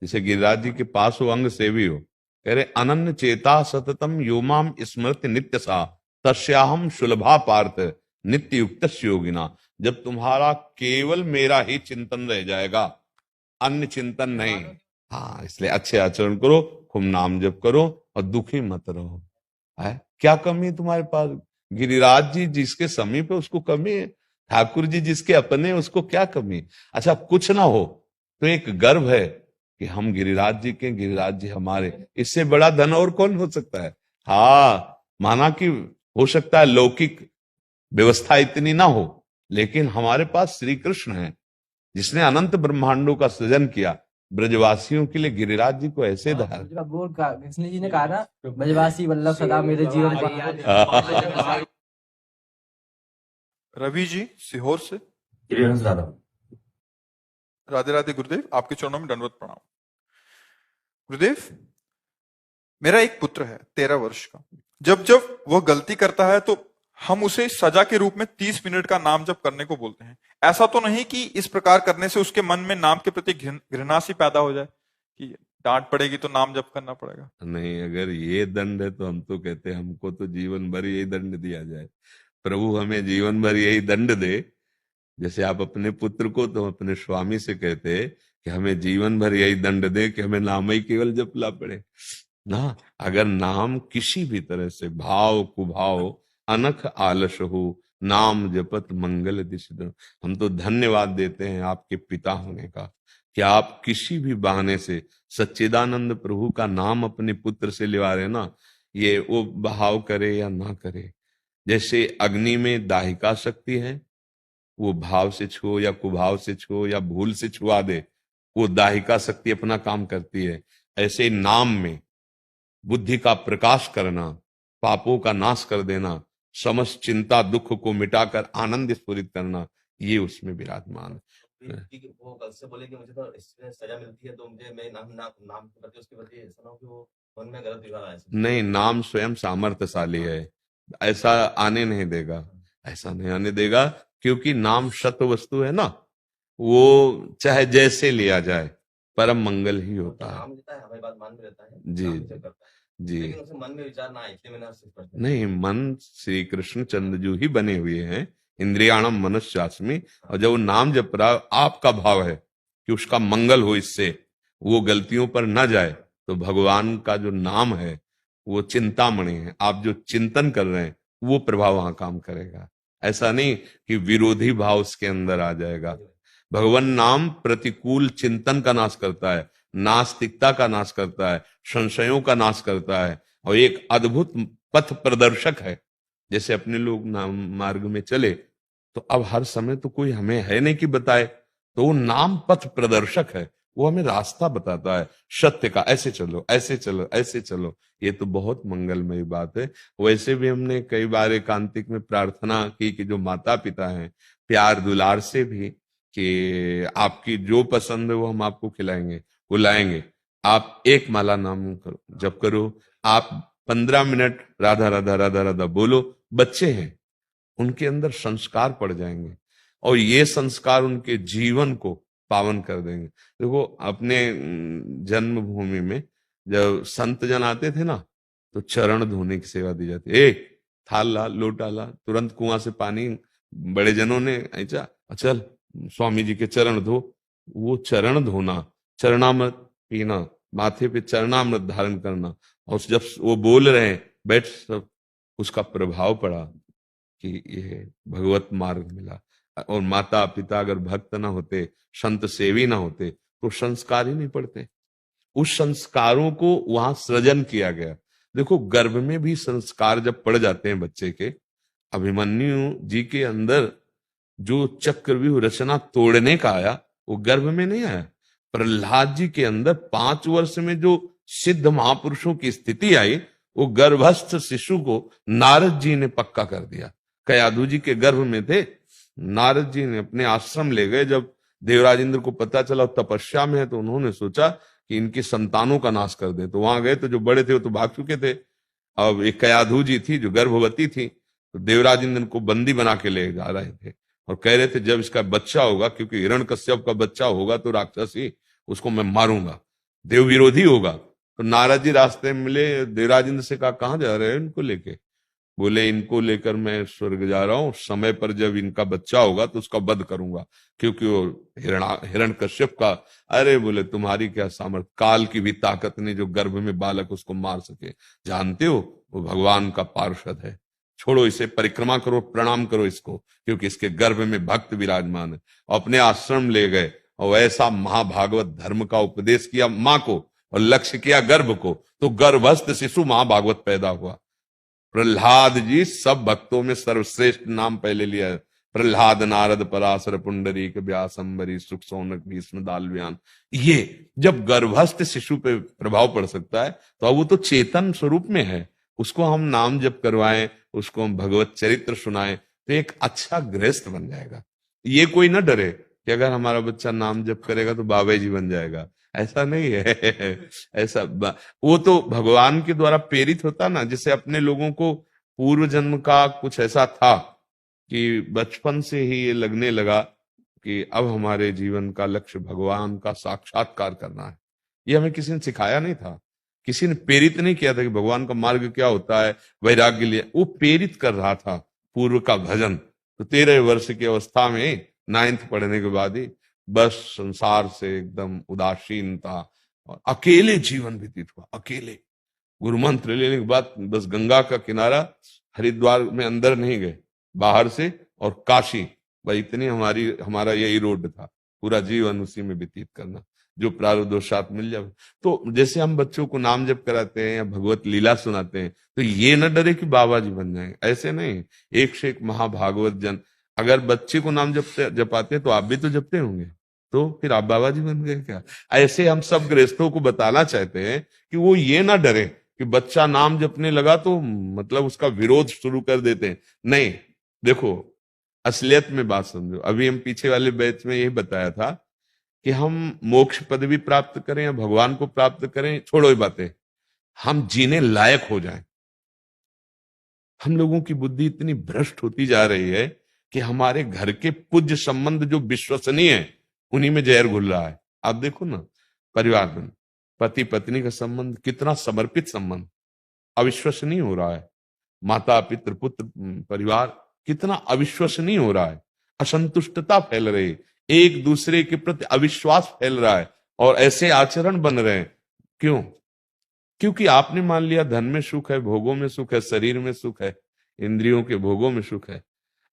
जैसे गिरिराज जी के पास हो, अंग सेवी हो, कह रहे अनन्य चेता सततम योमाम स्मृति नित्य सा तस्याहम सुलभा पार्थ नित्य युक्त योगिना। जब तुम्हारा केवल मेरा ही चिंतन रह जाएगा, अन्य चिंतन नहीं, हाँ, इसलिए अच्छे आचरण करो, खूब नाम जप करो और दुखी मत रहो। है क्या कमी है तुम्हारे पास? गिरिराज जी जिसके समीप है उसको कमी है, ठाकुर जी जिसके अपने हैं, उसको क्या कमी है? अच्छा, कुछ ना हो तो एक गर्व है कि हम गिरिराज जी के, गिरिराज जी हमारे, इससे बड़ा धन और कौन हो सकता है? हाँ, माना कि हो सकता है लौकिक व्यवस्था इतनी ना हो, लेकिन हमारे पास श्री कृष्ण है जिसने अनंत ब्रह्मांडों का सृजन किया। ब्रजवासियों के लिए गिरिराज जी को ऐसे धार कृष्ण जी ने कहा ना, ब्रजवासी वल्लभ सदा मेरे जीवन का। रवि जी सीहोर से। राधे राधे गुरुदेव, आपके चरणों में दंडवत प्रणाम। गुरुदेव, मेरा एक पुत्र है 13 वर्ष का। जब जब वह गलती करता है तो हम उसे सजा के रूप में 30 मिनट का नाम जप करने को बोलते हैं। ऐसा तो नहीं कि इस प्रकार करने से उसके मन में नाम के प्रति घृणा सी पैदा हो जाए कि डांट पड़ेगी तो नाम जप करना पड़ेगा? नहीं, अगर ये दंड है तो हम तो कहते हैं हमको तो जीवन भर यही दंड दिया जाए। प्रभु हमें जीवन भर यही दंड दे। जैसे आप अपने पुत्र को तो अपने स्वामी से कहते हैं कि हमें जीवन भर यही दंड दे कि हमें नाम ही केवल जपला पड़े ना। अगर नाम किसी भी तरह से भाव कुभाव अनख आलस हो, नाम जपत मंगल दिशा। हम तो धन्यवाद देते हैं आपके पिता होने का कि आप किसी भी बहाने से सच्चिदानंद प्रभु का नाम अपने पुत्र से लिवा रहे ना। ये वो भाव करे या ना करे, जैसे अग्नि में दाहिका शक्ति है, वो भाव से छुओ या कुभाव से छुओ या भूल से छुआ दे, वो दाहिका शक्ति अपना काम करती है। ऐसे नाम में बुद्धि का प्रकाश करना, पापों का नाश कर देना, समस्त चिंता दुख को मिटाकर आनंद स्फुरित करना, ये उसमें विराजमान है। वो कल से बोले कि मुझे तो इसमें सजा मिलती है तो मुझे मैं नाम के प्रति उसके प्रति ऐसा ना हो कि वो मन में गलत विचार आए। नहीं, नाम स्वयं सामर्थ्यशाली है, ऐसा आने नहीं देगा, ऐसा नहीं आने देगा, क्योंकि नाम सत्य वस्तु है ना। वो चाहे जैसे लिया जाए परम मंगल ही होता है। नाम लेता है, हमारी बात मान भी लेता है, जी नाम जप करता है, जी। लेकिन उसे मन में विचार ना आए, इसलिए मैंने आपसे प्रश्न नहीं, मन श्री कृष्ण चंद्रजू ही बने हुए हैं, इंद्रियाणम मनस्यास्मि। और जब वो नाम जप रहा, आपका भाव है कि उसका मंगल हो, इससे वो गलतियों पर न जाए, तो भगवान का जो नाम है वो चिंतामणि है। आप जो चिंतन कर रहे हैं वो प्रभाव वहां काम करेगा। ऐसा नहीं कि विरोधी भाव उसके अंदर आ जाएगा। भगवान नाम प्रतिकूल चिंतन का नाश करता है, नास्तिकता का नाश करता है, संशयों का नाश करता है, और एक अद्भुत पथ प्रदर्शक है। जैसे अपने लोग नाम मार्ग में चले तो अब हर समय तो कोई हमें है नहीं कि बताए, तो वो नाम पथ प्रदर्शक है, वो हमें रास्ता बताता है सत्य का, ऐसे चलो ऐसे चलो ऐसे चलो। ये तो बहुत मंगलमयी बात है। वैसे भी हमने कई बार एकांतिक में प्रार्थना की कि जो माता पिता हैं, प्यार दुलार से भी कि आपकी जो पसंद है वो हम आपको खिलाएंगे, बुलाएंगे। आप एक माला नाम करो, जप करो, आप 15 मिनट राधा राधा राधा राधा बोलो। बच्चे हैं, उनके अंदर संस्कार पड़ जाएंगे और ये संस्कार उनके जीवन को पावन कर देंगे। देखो, अपने जन्मभूमि में जब संत जन आते थे ना, तो चरण धोने की सेवा दी जाती। थाल ला, लोटा ला, तुरंत कुआं से पानी बड़े जनों ने ऐसा, चल स्वामी जी के चरण धो। वो चरण धोना, चरणामृत पीना, माथे पे चरणामृत धारण करना, और जब वो बोल रहे हैं बैठ, सब उसका प्रभाव पड़ा कि ये भगवत मार्ग मिला। और माता पिता अगर भक्त ना होते, संत सेवी ना होते, तो संस्कार ही नहीं पड़ते। उस संस्कारों को वहां सृजन किया गया। देखो, गर्भ में भी संस्कार जब पड़ जाते हैं बच्चे के, अभिमन्यु जी के अंदर जो चक्रव्यूह रचना तोड़ने का आया, वो गर्भ में नहीं आया। प्रहलाद जी के अंदर 5 वर्ष में जो सिद्ध महापुरुषों की स्थिति आई, वो गर्भस्थ शिशु को नारद जी ने पक्का कर दिया। कयाधु जी के गर्भ में थे, नारद जी ने अपने आश्रम ले गए। जब देवराज इंद्र को पता चला तपस्या में है, तो उन्होंने सोचा कि इनकी संतानों का नाश कर दे। तो वहां गए तो जो बड़े थे वो तो भाग चुके थे। अब एक कयाधु जी थी जो गर्भवती थी, तो देवराज इंद्र को बंदी बना के ले जा रहे थे और कह रहे थे जब इसका बच्चा होगा, क्योंकि हिरण्यकश्यप का बच्चा होगा तो राक्षसी, उसको मैं मारूंगा, देव विरोधी होगा। तो नारद जी रास्ते में मिले, देवराज इंद्र से कहा कहां जा रहे हैं इनको लेके? बोले इनको लेकर मैं स्वर्ग जा रहा हूं, समय पर जब इनका बच्चा होगा तो उसका वध करूंगा, क्योंकि वो हिरण्यकश्यप का। अरे बोले तुम्हारी क्या सामर्थ्य, काल की भी ताकत नहीं जो गर्भ में बालक उसको मार सके। जानते हो वो भगवान का पार्षद है, छोड़ो इसे, परिक्रमा करो, प्रणाम करो इसको, क्योंकि इसके गर्भ में भक्त विराजमान है। अपने आश्रम ले गए और ऐसा महाभागवत धर्म का उपदेश किया मां को और लक्ष्य किया गर्भ को, तो गर्भस्थ शिशु महाभागवत पैदा हुआ। प्रहलाद जी सब भक्तों में सर्वश्रेष्ठ नाम पहले लिया है। प्रहलाद, नारद, पराशर, पुंडरीक, व्यास, अम्बरीश, सुख, सौनक, भीष्म, दालव्यान। ये जब गर्भस्थ शिशु पे प्रभाव पड़ सकता है तो अब वो तो चेतन स्वरूप में है, उसको हम नाम जप करवाएं, उसको हम भगवत चरित्र सुनाएं तो एक अच्छा गृहस्थ बन जाएगा। ये कोई ना डरे कि अगर हमारा बच्चा नाम जप करेगा तो बाबा जी बन जाएगा, ऐसा नहीं है। ऐसा वो तो भगवान के द्वारा प्रेरित होता ना, जैसे अपने लोगों को पूर्व जन्म का कुछ ऐसा था कि बचपन से ही ये लगने लगा कि अब हमारे जीवन का लक्ष्य भगवान का साक्षात्कार करना है। ये हमें किसी ने सिखाया नहीं था, किसी ने प्रेरित नहीं किया था कि भगवान का मार्ग क्या होता है, वैराग्य लिए। वो प्रेरित कर रहा था पूर्व का भजन। तो 13 वर्ष की अवस्था में 9th पढ़ने के बाद ही बस संसार से एकदम उदासीनता और अकेले जीवन व्यतीत हुआ। अकेले गुरु मंत्र लेने के बाद बस गंगा का किनारा, हरिद्वार में अंदर नहीं गए, बाहर से, और काशी, भाई इतनी हमारा यही रोड था, पूरा जीवन उसी में व्यतीत करना, जो प्रारब्धवशात मिल जाए। तो जैसे हम बच्चों को नाम जप कराते हैं या भगवत लीला सुनाते हैं तो ये न डरे कि बाबा जी बन जाएंगे, ऐसे नहीं। एक से एक महाभागवत जन, अगर बच्चे को नाम जपाते तो आप भी तो जपते होंगे, तो फिर आप बाबा जी बन गए क्या? ऐसे हम सब गृहस्थों को बताना चाहते हैं कि वो ये ना डरे कि बच्चा नाम जपने लगा तो मतलब उसका विरोध शुरू कर देते हैं। नहीं, देखो असलियत में बात समझो। अभी हम पीछे वाले बैच में यही बताया था कि हम मोक्ष पदवी प्राप्त करें या भगवान को प्राप्त करें, छोड़ो ये बातें, हम जीने लायक हो जाएं। हम लोगों की बुद्धि इतनी भ्रष्ट होती जा रही है कि हमारे घर के पूज्य संबंध जो विश्वसनीय है उन्हीं में जहर घुल रहा है। आप देखो ना, परिवार में पति पत्नी का संबंध कितना समर्पित संबंध अविश्वसनीय हो रहा है। माता पितृ पुत्र परिवार कितना अविश्वसनीय हो रहा है। असंतुष्टता फैल रही है, एक दूसरे के प्रति अविश्वास फैल रहा है और ऐसे आचरण बन रहे हैं। क्यों? क्योंकि आपने मान लिया धन में सुख है, भोगों में सुख है, शरीर में सुख है, इंद्रियों के भोगों में सुख है।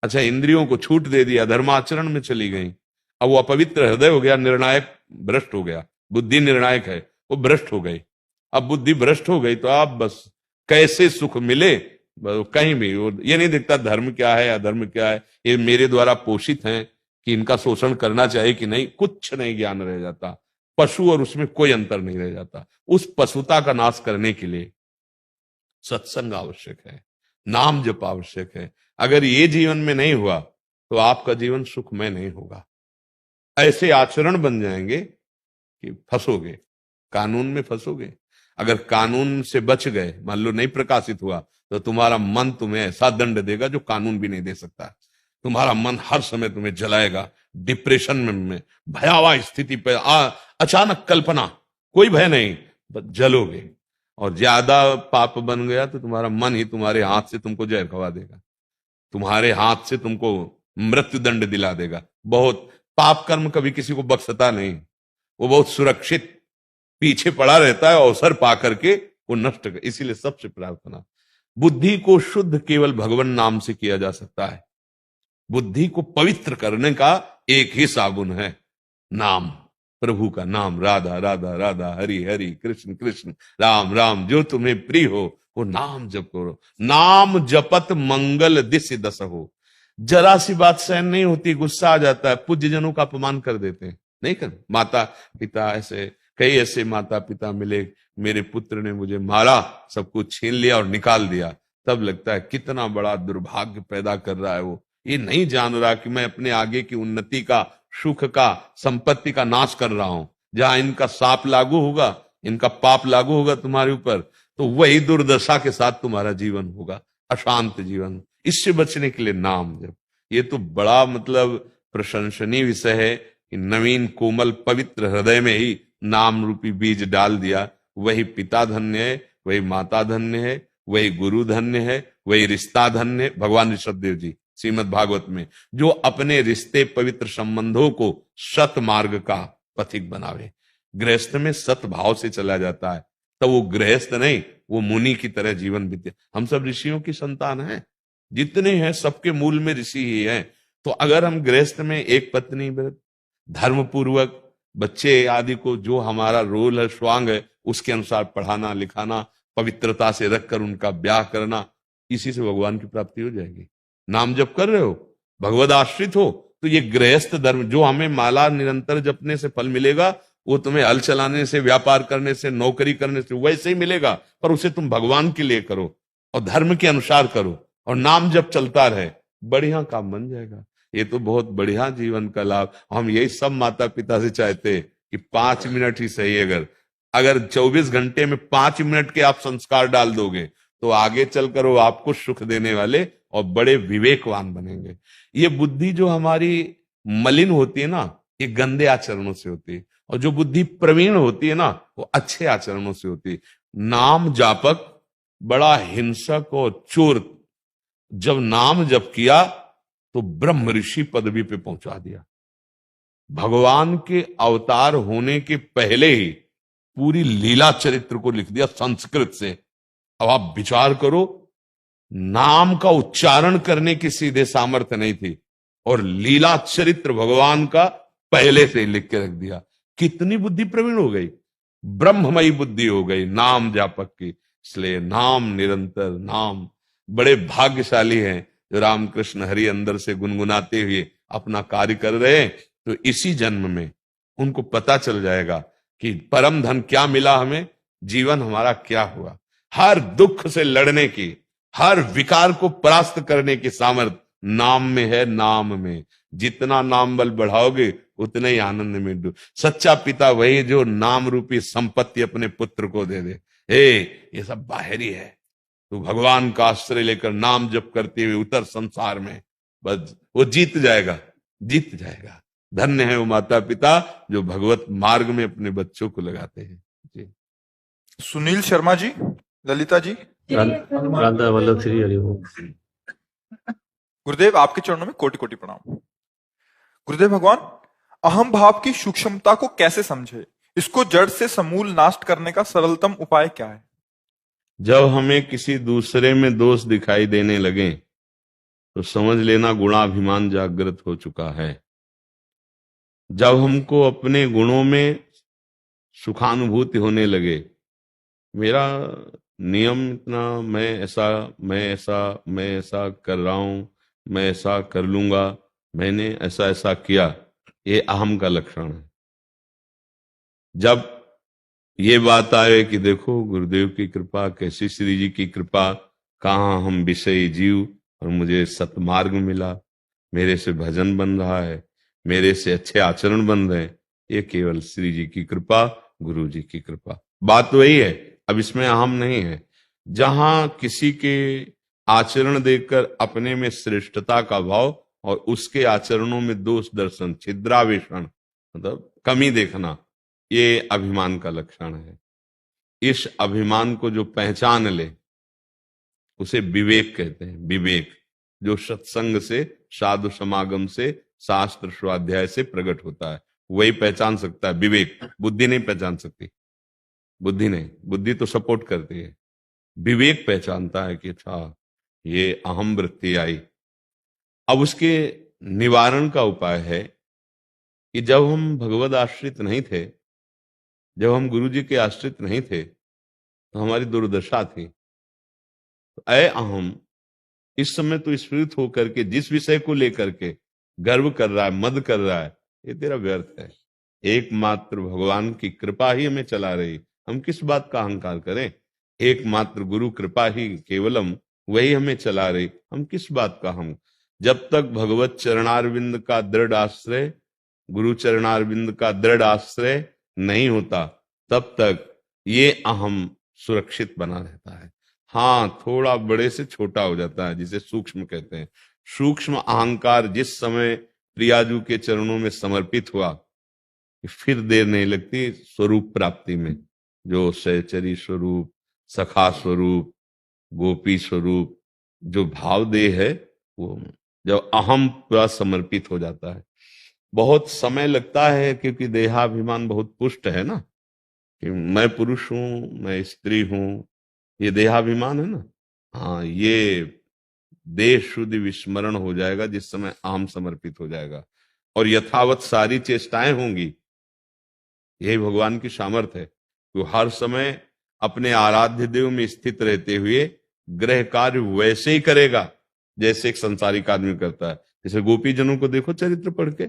अच्छा, इंद्रियों को छूट दे दिया, धर्माचरण में चली गई, अब वो अपवित्र हृदय हो गया, निर्णायक भ्रष्ट हो गया। बुद्धि निर्णायक है, वो भ्रष्ट हो गई। अब बुद्धि भ्रष्ट हो गई तो आप बस कैसे सुख मिले कहीं भी, ये नहीं दिखता धर्म क्या है अधर्म क्या है, ये मेरे द्वारा पोषित हैं कि इनका शोषण करना चाहिए कि नहीं, कुछ नहीं ज्ञान रह जाता। पशु और उसमें कोई अंतर नहीं रह जाता। उस पशुता का नाश करने के लिए सत्संग आवश्यक है, नाम जप आवश्यक है। अगर ये जीवन में नहीं हुआ तो आपका जीवन सुखमय नहीं होगा। ऐसे आचरण बन जाएंगे कि फंसोगे, कानून में फंसोगे। अगर कानून से बच गए, मान लो नहीं प्रकाशित हुआ, तो तुम्हारा मन तुम्हें ऐसा दंड देगा जो कानून भी नहीं दे सकता। तुम्हारा मन हर समय तुम्हें जलाएगा, डिप्रेशन में भयावह स्थिति पे अचानक कल्पना, कोई भय नहीं, बस जलोगे। और ज्यादा पाप बन गया तो तुम्हारा मन ही तुम्हारे हाथ से तुमको जहर खवा देगा, तुम्हारे हाथ से तुमको मृत्यु दंड दिला देगा। बहुत पाप कर्म कभी किसी को बख्शता नहीं, वो बहुत सुरक्षित पीछे पड़ा रहता है, अवसर पा करके वो नष्ट कर। इसीलिए सबसे प्रार्थना, बुद्धि को शुद्ध केवल भगवान नाम से किया जा सकता है। बुद्धि को पवित्र करने का एक ही साबुन है, नाम, प्रभु का नाम। राधा राधा राधा, हरि हरि, कृष्ण कृष्ण, राम राम, जो तुम्हें प्रिय हो वो नाम जप करो। नाम जपत मंगल दिस दस हो। जरा सी बात सहन नहीं होती, गुस्सा आ जाता है, पूज्य जनों का अपमान कर देते हैं, नहीं कर। माता पिता, ऐसे कई ऐसे माता पिता मिले, मेरे पुत्र ने मुझे मारा, सब कुछ छीन लिया और निकाल दिया। तब लगता है कितना बड़ा दुर्भाग्य पैदा कर रहा है वो। ये नहीं जान रहा कि मैं अपने आगे की उन्नति का, सुख का, संपत्ति का नाश कर रहा हूं। जहां इनका साप लागू होगा, इनका पाप लागू होगा तुम्हारे ऊपर, तो वही दुर्दशा के साथ तुम्हारा जीवन होगा, अशांत जीवन। इससे बचने के लिए नाम जप। ये तो बड़ा मतलब प्रशंसनीय विषय है कि नवीन कोमल पवित्र हृदय में ही नाम रूपी बीज डाल दिया। वही पिता धन्य है, वही माता धन्य है, वही गुरु धन्य है, वही रिश्ता धन्य। भगवान ऋषभदेव जी श्रीमद् भागवत में, जो अपने रिश्ते पवित्र संबंधों को सत मार्ग का पथिक बनावे। गृहस्थ में सत भाव से चला जाता है, तो वो गृहस्थ नहीं, वो मुनि की तरह जीवन बीते। हम सब ऋषियों की संतान हैं, जितने हैं सबके मूल में ऋषि ही हैं। तो अगर हम गृहस्थ में एक पत्नी व्रत, धर्म पूर्वक बच्चे आदि को जो हमारा रोल है, स्वांग है, उसके अनुसार पढ़ाना लिखाना, पवित्रता से रखकर उनका ब्याह करना, इसी से भगवान की प्राप्ति हो जाएगी। नाम जप कर रहे हो, भगवद आश्रित हो, तो ये गृहस्थ धर्म, जो हमें माला निरंतर जपने से फल मिलेगा, वो तुम्हें हल चलाने से, व्यापार करने से, नौकरी करने से वैसे ही मिलेगा, पर उसे तुम भगवान के लिए करो और धर्म के अनुसार करो और नाम जब चलता रहे, बढ़िया काम बन जाएगा। ये तो बहुत बढ़िया जीवन का लाभ। हम यही सब माता पिता से चाहते हैं कि 5 मिनट ही सही, अगर 24 घंटे में 5 मिनट के आप संस्कार डाल दोगे तो आगे चलकर वो आपको सुख देने वाले और बड़े विवेकवान बनेंगे। ये बुद्धि जो हमारी मलिन होती है ना, ये गंदे आचरणों से होती है, और जो बुद्धि प्रवीण होती है ना, वो अच्छे आचरणों से होती है। नाम जापक बड़ा हिंसक और चोर, जब नाम जप किया तो ब्रह्म ऋषि पदवी पे पहुंचा दिया। भगवान के अवतार होने के पहले ही पूरी लीला चरित्र को लिख दिया संस्कृत से। अब आप विचार करो, नाम का उच्चारण करने की सीधे सामर्थ्य नहीं थी, और लीला चरित्र भगवान का पहले से लिख के रख दिया। कितनी बुद्धि प्रवीण हो गई, ब्रह्ममयी बुद्धि हो गई नाम जापक की। इसलिए नाम निरंतर, नाम बड़े भाग्यशाली हैं जो रामकृष्ण हरि अंदर से गुनगुनाते हुए अपना कार्य कर रहे हैं। तो इसी जन्म में उनको पता चल जाएगा कि परम धन क्या मिला हमें, जीवन हमारा क्या हुआ। हर दुख से लड़ने की, हर विकार को परास्त करने की सामर्थ्य नाम में है। नाम में जितना नाम बल बढ़ाओगे उतने ही आनंद में डूब। सच्चा पिता वही जो नाम रूपी संपत्ति अपने पुत्र को दे दे। ये सब बाहरी है, तो भगवान का आश्रय लेकर नाम जप करते हुए उतर संसार में, बस वो जीत जाएगा, जीत जाएगा। धन्य है वो माता पिता जो भगवत मार्ग में अपने बच्चों को लगाते हैं। जी। सुनील शर्मा जी, ललिता जी, राधा वल्लभ श्री हरि ओम। गुरुदेव आपके चरणों में कोटि कोटि प्रणाम। गुरुदेव भगवान, अहम भाव की सूक्ष्मता को कैसे समझे, इसको जड़ से समूल नाश करने का सरलतम उपाय क्या है? जब हमें किसी दूसरे में दोष दिखाई देने लगे तो समझ लेना गुणाभिमान जागृत हो चुका है। जब हमको अपने गुणों में सुखानुभूति होने लगे, मेरा नियम इतना, मैं ऐसा कर रहा हूं, मैं ऐसा कर लूंगा, मैंने ऐसा ऐसा किया, ये अहम का लक्षण है। जब ये बात आए कि देखो गुरुदेव की कृपा, कैसी श्री जी की कृपा, कहाँ हम विषयी जीव और मुझे सतमार्ग मिला, मेरे से भजन बन रहा है, मेरे से अच्छे आचरण बन रहे हैं, ये केवल श्री जी की कृपा, गुरु जी की कृपा। बात वही है, अब इसमें अहम नहीं है। जहां किसी के आचरण देखकर अपने में श्रेष्ठता का भाव और उसके आचरणों में दोष दर्शन, छिद्रावेषण, मतलब कमी देखना, ये अभिमान का लक्षण है। इस अभिमान को जो पहचान ले उसे विवेक कहते हैं। विवेक जो सत्संग से, साधु समागम से, शास्त्र स्वाध्याय से प्रकट होता है, वही पहचान सकता है। विवेक बुद्धि नहीं पहचान सकती, बुद्धि नहीं, बुद्धि तो सपोर्ट करती है। विवेक पहचानता है कि अच्छा ये अहम वृत्ति आई। अब उसके निवारण का उपाय है कि जब हम भगवद आश्रित नहीं थे, जब हम गुरु जी के आश्रित नहीं थे, तो हमारी दुर्दशा थी। तो ऐ अहम, इस समय तो स्फुरित होकर के जिस विषय को लेकर के गर्व कर रहा है, मद कर रहा है, ये तेरा व्यर्थ है। एकमात्र भगवान की कृपा ही हमें चला रही, हम किस बात का अहंकार करें। एकमात्र गुरु कृपा ही केवलम, वही हमें चला रही, हम किस बात का हम। जब तक भगवत चरणारविंद का दृढ़ आश्रय, गुरु चरणारविंद का दृढ़ आश्रय नहीं होता, तब तक ये अहम सुरक्षित बना रहता है। हाँ, थोड़ा बड़े से छोटा हो जाता है, जिसे सूक्ष्म कहते हैं। सूक्ष्म अहंकार जिस समय प्रियाजू के चरणों में समर्पित हुआ, फिर देर नहीं लगती स्वरूप प्राप्ति में, जो सहचरी स्वरूप, सखा स्वरूप, गोपी स्वरूप, जो भाव देह है वो जब अहम पूरा समर्पित हो जाता है, बहुत समय लगता है क्योंकि देहाभिमान बहुत पुष्ट है ना, कि मैं पुरुष हूं, मैं स्त्री हूं, ये देहाभिमान है ना। हाँ, ये देह शुद्ध विस्मरण हो जाएगा जिस समय अहम समर्पित हो जाएगा, और यथावत सारी चेष्टाएं होंगी। यही भगवान की सामर्थ्य है, तो हर समय अपने आराध्य देव में स्थित रहते हुए गृह कार्य वैसे ही करेगा जैसे एक संसारिक आदमी करता है। जैसे गोपी जनों को देखो चरित्र पढ़ के,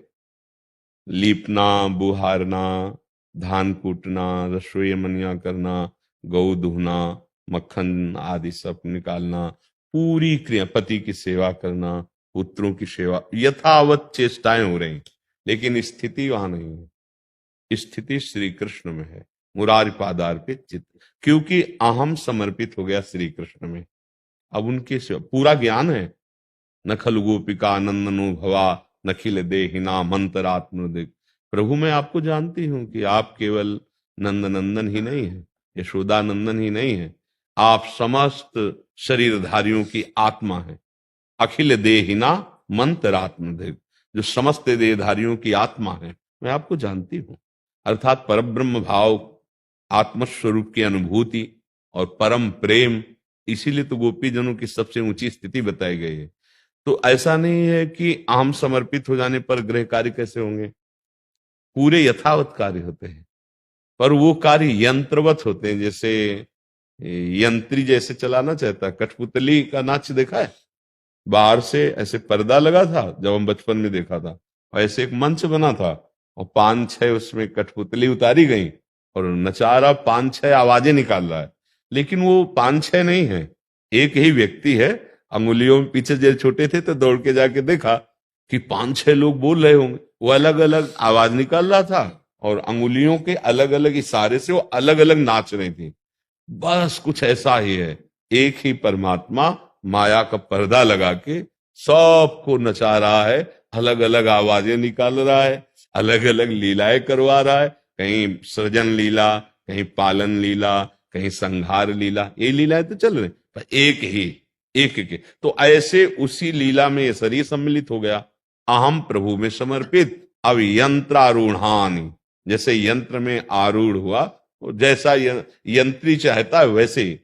लीपना, बुहारना, धान कूटना, रसोई मनिया करना, गौ दुहना, मक्खन आदि सब निकालना, पूरी क्रिया, पति की सेवा करना, पुत्रों की सेवा, यथावत चेष्टाएं हो रही, लेकिन स्थिति वहां नहीं है। स्थिति श्री कृष्ण में है, मुरारी पादार्पित चित्त, क्योंकि अहम समर्पित हो गया श्री कृष्ण में। अब उनके पूरा ज्ञान है। न खलु गोपिका नंदनो भवा नखिल देहिना मंतरात्म। प्रभु मैं आपको जानती हूं कि आप केवल नंद नंदन ही नहीं है, यशोदा नंदन ही नहीं है, आप समस्त शरीरधारियों की आत्मा है। अखिल देहिना मंतरात्म, जो समस्त देहधारियों की आत्मा है, मैं आपको जानती हूं। अर्थात परब्रह्म भाव, आत्मस्वरूप की अनुभूति और परम प्रेम, इसीलिए तो गोपी जनों की सबसे ऊंची स्थिति बताई गई है। तो ऐसा नहीं है कि अहम समर्पित हो जाने पर गृह कार्य कैसे होंगे, पूरे यथावत कार्य होते हैं, पर वो कार्य यंत्रवत होते हैं। जैसे यंत्री जैसे चलाना चाहता है, कठपुतली का नाच देखा है, बाहर से ऐसे पर्दा लगा था जब हम बचपन में देखा था, और ऐसे एक मंच बना था और 5-6 उसमें कठपुतली उतारी गई और नचारा 5-6 आवाजें निकाल रहा है, लेकिन वो 5-6 नहीं है, एक ही व्यक्ति है। अंगुलियों में पीछे जब छोटे थे तो दौड़ के जाके देखा कि 5-6 लोग बोल रहे होंगे, वो अलग अलग आवाज निकाल रहा था और अंगुलियों के अलग अलग इशारे से वो अलग अलग नाच रही थी। बस कुछ ऐसा ही है, एक ही परमात्मा माया का पर्दा लगा के सबको नचा रहा है, अलग अलग आवाजें निकाल रहा है, अलग अलग लीलाएं करवा रहा है, कहीं सृजन लीला, कहीं पालन लीला, कहीं संहार लीला, ये लीलाएं तो चल रही, पर एक ही तो ऐसे उसी लीला में ये शरीर सम्मिलित हो गया, अहम प्रभु में समर्पित। अब यंत्रारूढ़ान, जैसे यंत्र में आरूढ़ हुआ, जैसा यंत्री चाहता है वैसे ही,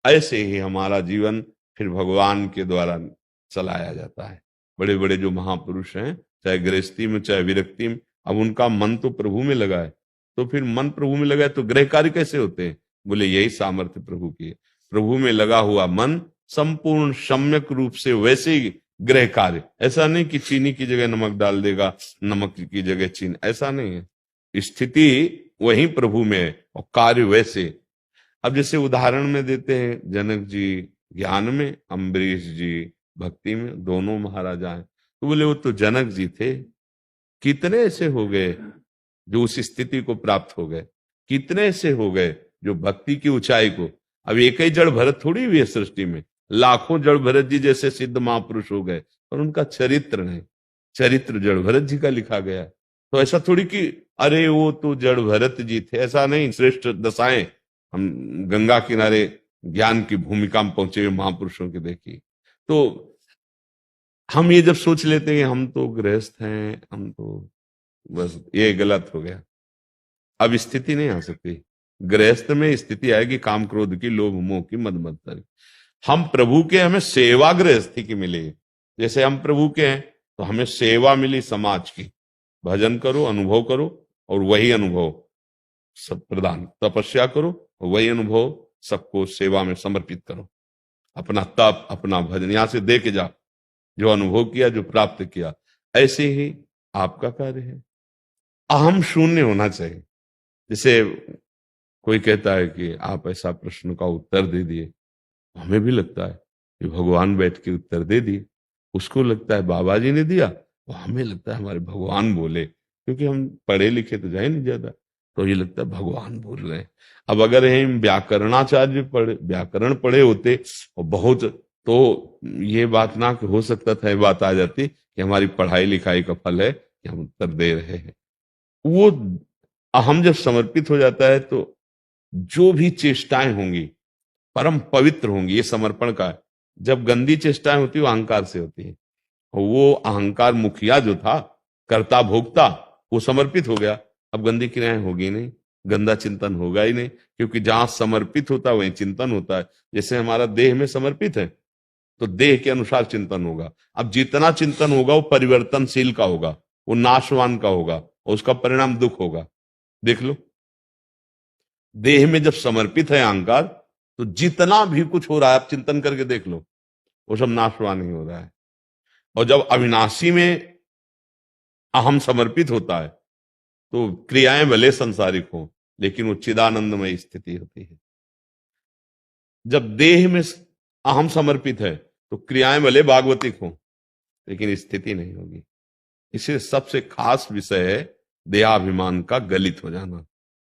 ऐसे ही हमारा जीवन फिर भगवान के द्वारा चलाया जाता है। बड़े बड़े जो महापुरुष हैं, चाहे गृहस्थी में चाहे विरक्ति में, अब उनका मन तो प्रभु में लगा है, तो फिर मन प्रभु में लगा है तो गृह कार्य कैसे होते हैं? बोले यही सामर्थ्य प्रभु की है। प्रभु में लगा हुआ मन संपूर्ण सम्यक रूप से वैसे ही गृह कार्य, ऐसा नहीं कि चीनी की जगह नमक डाल देगा, नमक की जगह चीनी, ऐसा नहीं है। स्थिति वही प्रभु में है और कार्य वैसे। अब जैसे उदाहरण में देते हैं, जनक जी ज्ञान में, अम्बरीश जी भक्ति में, दोनों महाराजा हैं। तो बोले वो तो जनक जी थे, कितने ऐसे हो गए जो उस स्थिति को प्राप्त हो गए, कितने ऐसे हो गए जो भक्ति की ऊंचाई को, अब एक ही जड़ भरत थोड़ी हुई है सृष्टि में, लाखों जड़ भरत जी जैसे सिद्ध महापुरुष हो गए, और उनका चरित्र नहीं, चरित्र जड़ भरत जी का लिखा गया है। तो ऐसा थोड़ी कि अरे वो तो जड़ भरत जी थे, ऐसा नहीं। श्रेष्ठ दशाएं हम गंगा किनारे ज्ञान की भूमिका में पहुंचे हुए महापुरुषों की देखी, तो हम ये जब सोच लेते हैं हम तो गृहस्थ हैं, हम तो बस, ये गलत हो गया। अब स्थिति नहीं आ सकती, गृहस्थ में स्थिति आएगी काम क्रोध की, लोभ मोह की, मद मत्सर। हम प्रभु के, हमें सेवा गृहस्थी की मिली, जैसे हम प्रभु के हैं तो हमें सेवा मिली समाज की, भजन करो, अनुभव करो, और वही अनुभव सब प्रदान, तपस्या करो और वही अनुभव सबको सेवा में समर्पित करो। अपना तप, अपना भजन यहां से दे के जाओ, जो अनुभव किया, जो प्राप्त किया, ऐसे ही आपका कार्य है। अहम शून्य होना चाहिए। जैसे कोई कहता है कि आप ऐसा प्रश्न का उत्तर दे दिए, हमें भी लगता है कि भगवान बैठ के उत्तर दे दिए, उसको लगता है बाबा जी ने दिया, और हमें लगता है हमारे भगवान बोले, क्योंकि हम पढ़े लिखे तो जाए नहीं ज्यादा, तो ये लगता है भगवान बोल रहे हैं। अब अगर हम व्याकरणाचार्य व्याकरण पढ़े होते और बहुत, तो ये बात ना कि हो सकता था, ये बात आ जाती कि हमारी पढ़ाई लिखाई का फल है कि हम उत्तर दे रहे हैं। वो अहम जब समर्पित हो जाता है तो जो भी चेष्टाएं होंगी परम पवित्र होंगी, ये समर्पण का है। जब गंदी चेष्टाएं होती है वो अहंकार से होती है। और वो अहंकार मुखिया जो था, कर्ता भोक्ता, वो समर्पित हो गया। अब गंदी क्रियाएं होगी नहीं, गंदा चिंतन होगा ही नहीं, क्योंकि जहां समर्पित होता है वहीं चिंतन होता है। जैसे हमारा देह में समर्पित है तो देह के अनुसार चिंतन होगा। अब जितना चिंतन होगा वो परिवर्तनशील का होगा, वो नाशवान का होगा, और उसका परिणाम दुख होगा। देख लो, देह में जब समर्पित है अहंकार, तो जितना भी कुछ हो रहा है आप चिंतन करके देख लो, वो सब नाशवान ही हो रहा है। और जब अविनाशी में अहम समर्पित होता है तो क्रियाएं भले संसारिक हो, लेकिन वो चिदानंदमय स्थिति होती है। जब देह में अहम समर्पित है तो क्रियाएं भले भागवतिक हो, लेकिन स्थिति नहीं होगी। इसे सबसे खास विषय है देहाभिमान का गलित हो जाना,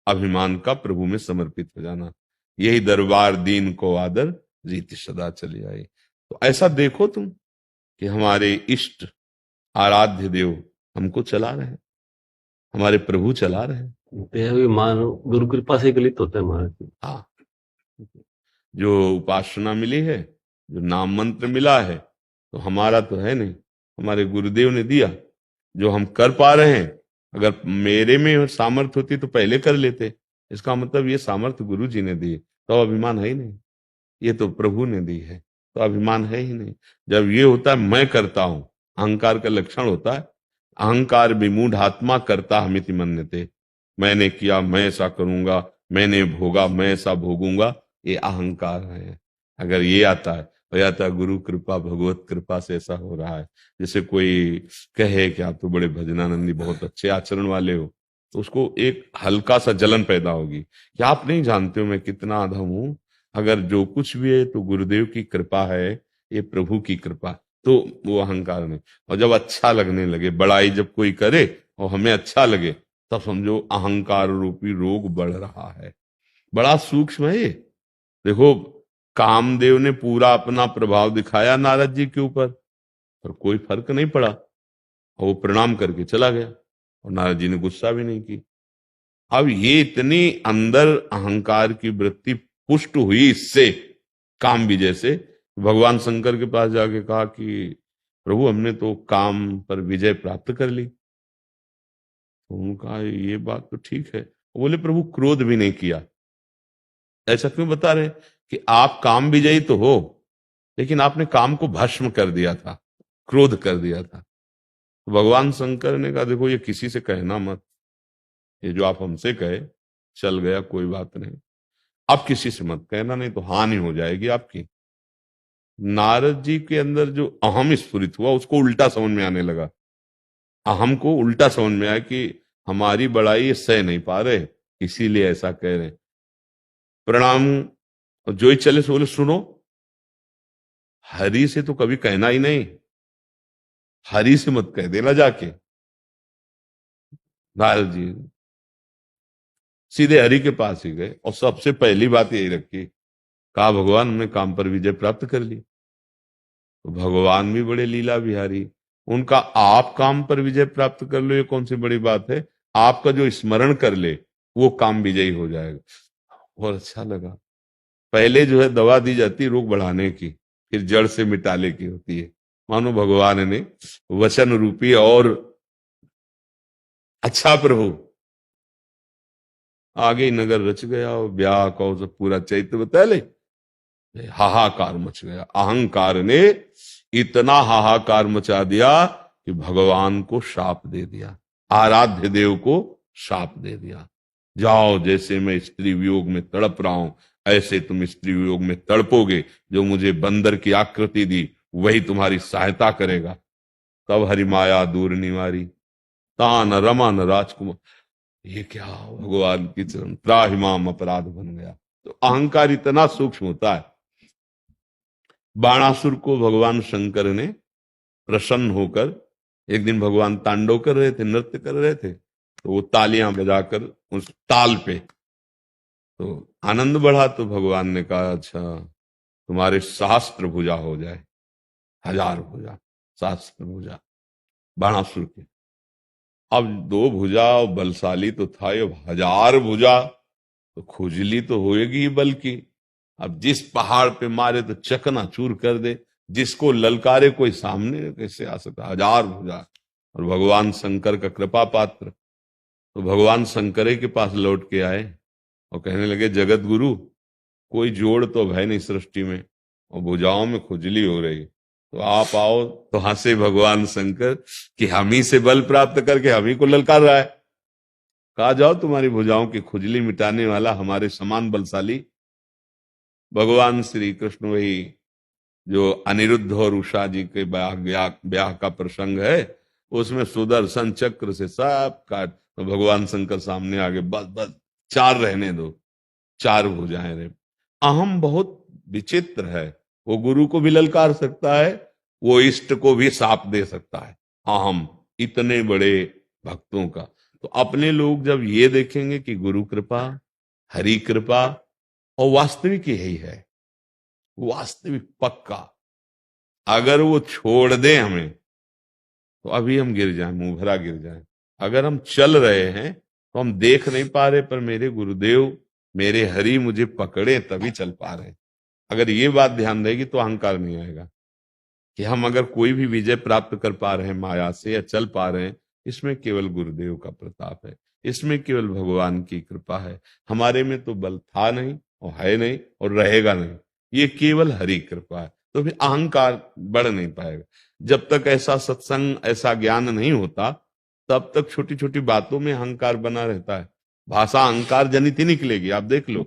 अभिमान का प्रभु में समर्पित हो जाना। यही दरबार दीन को आदर, रीति सदा चली आई। तो ऐसा देखो तुम कि हमारे इष्ट आराध्य देव हमको चला रहे हैं, हमारे प्रभु चला रहे हैं। देहाभिमान गुरु कृपा से गलित होता है महाराज जी। हाँ, जो उपासना मिली है, जो नाम मंत्र मिला है, तो हमारा तो है नहीं, हमारे गुरुदेव ने दिया। जो हम कर पा रहे हैं, अगर मेरे में सामर्थ्य होती तो पहले कर लेते। इसका मतलब ये सामर्थ्य गुरु जी ने दी, तो अभिमान है ही नहीं। ये तो प्रभु ने दी है, तो अभिमान है ही नहीं। जब ये होता है मैं करता हूं, अहंकार का लक्षण होता है। अहंकार विमूढ़ आत्मा करता हमिति मन्यते, मैंने किया, मैं ऐसा करूंगा, मैंने भोगा, मैं ऐसा भोगूंगा, ये अहंकार है। अगर ये आता है, हो जाता है गुरु कृपा, भगवत कृपा से ऐसा हो रहा है। जैसे कोई कहे कि आप तो बड़े भजनानंदी, बहुत अच्छे आचरण वाले हो, तो उसको एक हल्का सा जलन पैदा होगी कि आप नहीं जानते हो मैं कितना अधम हूं। अगर जो कुछ भी है तो गुरुदेव की कृपा है, ये प्रभु की कृपा, तो वो अहंकार नहीं। और जब अच्छा लगने लगे, बड़ाई जब कोई करे और हमें अच्छा लगे, तब समझो अहंकार रूपी रोग बढ़ रहा है। बड़ा सूक्ष्म है ये। देखो, कामदेव ने पूरा अपना प्रभाव दिखाया नारद जी के ऊपर, पर कोई फर्क नहीं पड़ा, और वो प्रणाम करके चला गया, और नारद जी ने गुस्सा भी नहीं की। अब ये इतनी अंदर अहंकार की वृत्ति पुष्ट हुई इससे, काम विजय से, भगवान शंकर के पास जाके कहा कि प्रभु हमने तो काम पर विजय प्राप्त कर ली। तो उन्होंने कहा ये बात तो ठीक है। बोले प्रभु क्रोध भी नहीं किया। ऐसा क्यों बता रहे कि आप काम विजयी तो हो, लेकिन आपने काम को भस्म कर दिया था, क्रोध कर दिया था। तो भगवान शंकर ने कहा देखो ये किसी से कहना मत, ये जो आप हमसे कहे चल गया, कोई बात नहीं, अब किसी से मत कहना, नहीं तो हानि हो जाएगी आपकी। नारद जी के अंदर जो अहम स्फुरित हुआ उसको उल्टा समझ में आने लगा। अहम को उल्टा समझ में आया कि हमारी बड़ाई सह नहीं पा रहे, इसीलिए ऐसा कह रहे। प्रणाम जो ही चले, सो बोले सुनो, हरि से तो कभी कहना ही नहीं, हरि से मत कह देना जाके। नारद जी सीधे हरि के पास ही गए और सबसे पहली बात यही रखी, कहा भगवान हमने काम पर विजय प्राप्त कर ली। तो भगवान भी बड़े लीला बिहारी, उनका आप काम पर विजय प्राप्त कर लो ये कौन सी बड़ी बात है, आपका जो स्मरण कर ले वो काम विजयी हो जाएगा। और अच्छा लगा। पहले जो है दवा दी जाती है रोग बढ़ाने की, फिर जड़ से मिटाने की होती है। मानो भगवान ने वचन रूपी और अच्छा प्रभु आगे ही नगर रच गया, और ब्याह का सब पूरा चैत्र बता ले, हाहाकार मच गया। अहंकार ने इतना हाहाकार मचा दिया कि भगवान को शाप दे दिया, आराध्य देव को शाप दे दिया। जाओ, जैसे मैं स्त्री वियोग में तड़प रहा हूं ऐसे तुम स्त्री वियोग में तड़पोगे, जो मुझे बंदर की आकृति दी वही तुम्हारी सहायता करेगा। तब हरिमाया दूर निवारी, तान रमा न राजकुमार। ये क्या भगवान की चरण, त्राहिमाम अपराध बन गया। तो अहंकार इतना सूक्ष्म होता है। बाणासुर को भगवान शंकर ने प्रसन्न होकर, एक दिन भगवान तांडव कर रहे थे, नृत्य कर रहे थे, तो वो तालियां बजाकर उस ताल पे, तो आनंद बढ़ा। तो भगवान ने कहा अच्छा तुम्हारे सहस्त्र भुजा हो जाए, 1000 भुजा, सहस्त्र भुजा बाणासुर के। अब 2 भुजा बलशाली तो था, अब 1000 भुजा तो खुजली तो होएगी ही बल की। अब जिस पहाड़ पे मारे तो चकनाचूर कर दे, जिसको ललकारे कोई सामने कैसे आ सकता, हजार भुजा। और भगवान शंकर का कृपा पात्र, तो भगवान शंकर के पास लौट के आए और कहने लगे, जगत गुरु कोई जोड़ तो है नहीं सृष्टि में और भुजाओं में खुजली हो रही, तो आप आओ। तो हंसे भगवान शंकर कि हम ही से बल प्राप्त करके हम ही को ललकार रहा है। कहा, जाओ तुम्हारी भुजाओं की खुजली मिटाने वाला हमारे समान बलशाली भगवान श्री कृष्ण, वही जो अनिरुद्ध और उषा जी के ब्याह का प्रसंग है, उसमें सुदर्शन चक्र से सब काट, तो भगवान शंकर सामने आगे, बस बस 4 रहने दो, 4 भुजाएं रहे। अहम बहुत विचित्र है, वो गुरु को भी ललकार सकता है, वो इष्ट को भी साप दे सकता है। अहम इतने बड़े भक्तों का। तो अपने लोग जब ये देखेंगे कि गुरु कृपा, हरि कृपा, और वास्तविक यही है, वास्तविक पक्का, अगर वो छोड़ दे हमें तो अभी हम गिर जाएं, मुंह भरा गिर जाएं। अगर हम चल रहे हैं तो हम देख नहीं पा रहे, पर मेरे गुरुदेव, मेरे हरि मुझे पकड़े तभी चल पा रहे हैं। अगर ये बात ध्यान रहेगी तो अहंकार नहीं आएगा कि हम अगर कोई भी विजय प्राप्त कर पा रहे हैं माया से या चल पा रहे हैं, इसमें केवल गुरुदेव का प्रताप है, इसमें केवल भगवान की कृपा है। हमारे में तो बल था नहीं और है नहीं और रहेगा नहीं, ये केवल हरि कृपा है। तो फिर अहंकार बढ़ नहीं पाएगा। जब तक ऐसा सत्संग, ऐसा ज्ञान नहीं होता, तब तक छोटी छोटी बातों में अहंकार बना रहता है। भाषा अहंकार जनित ही निकलेगी, आप देख लो।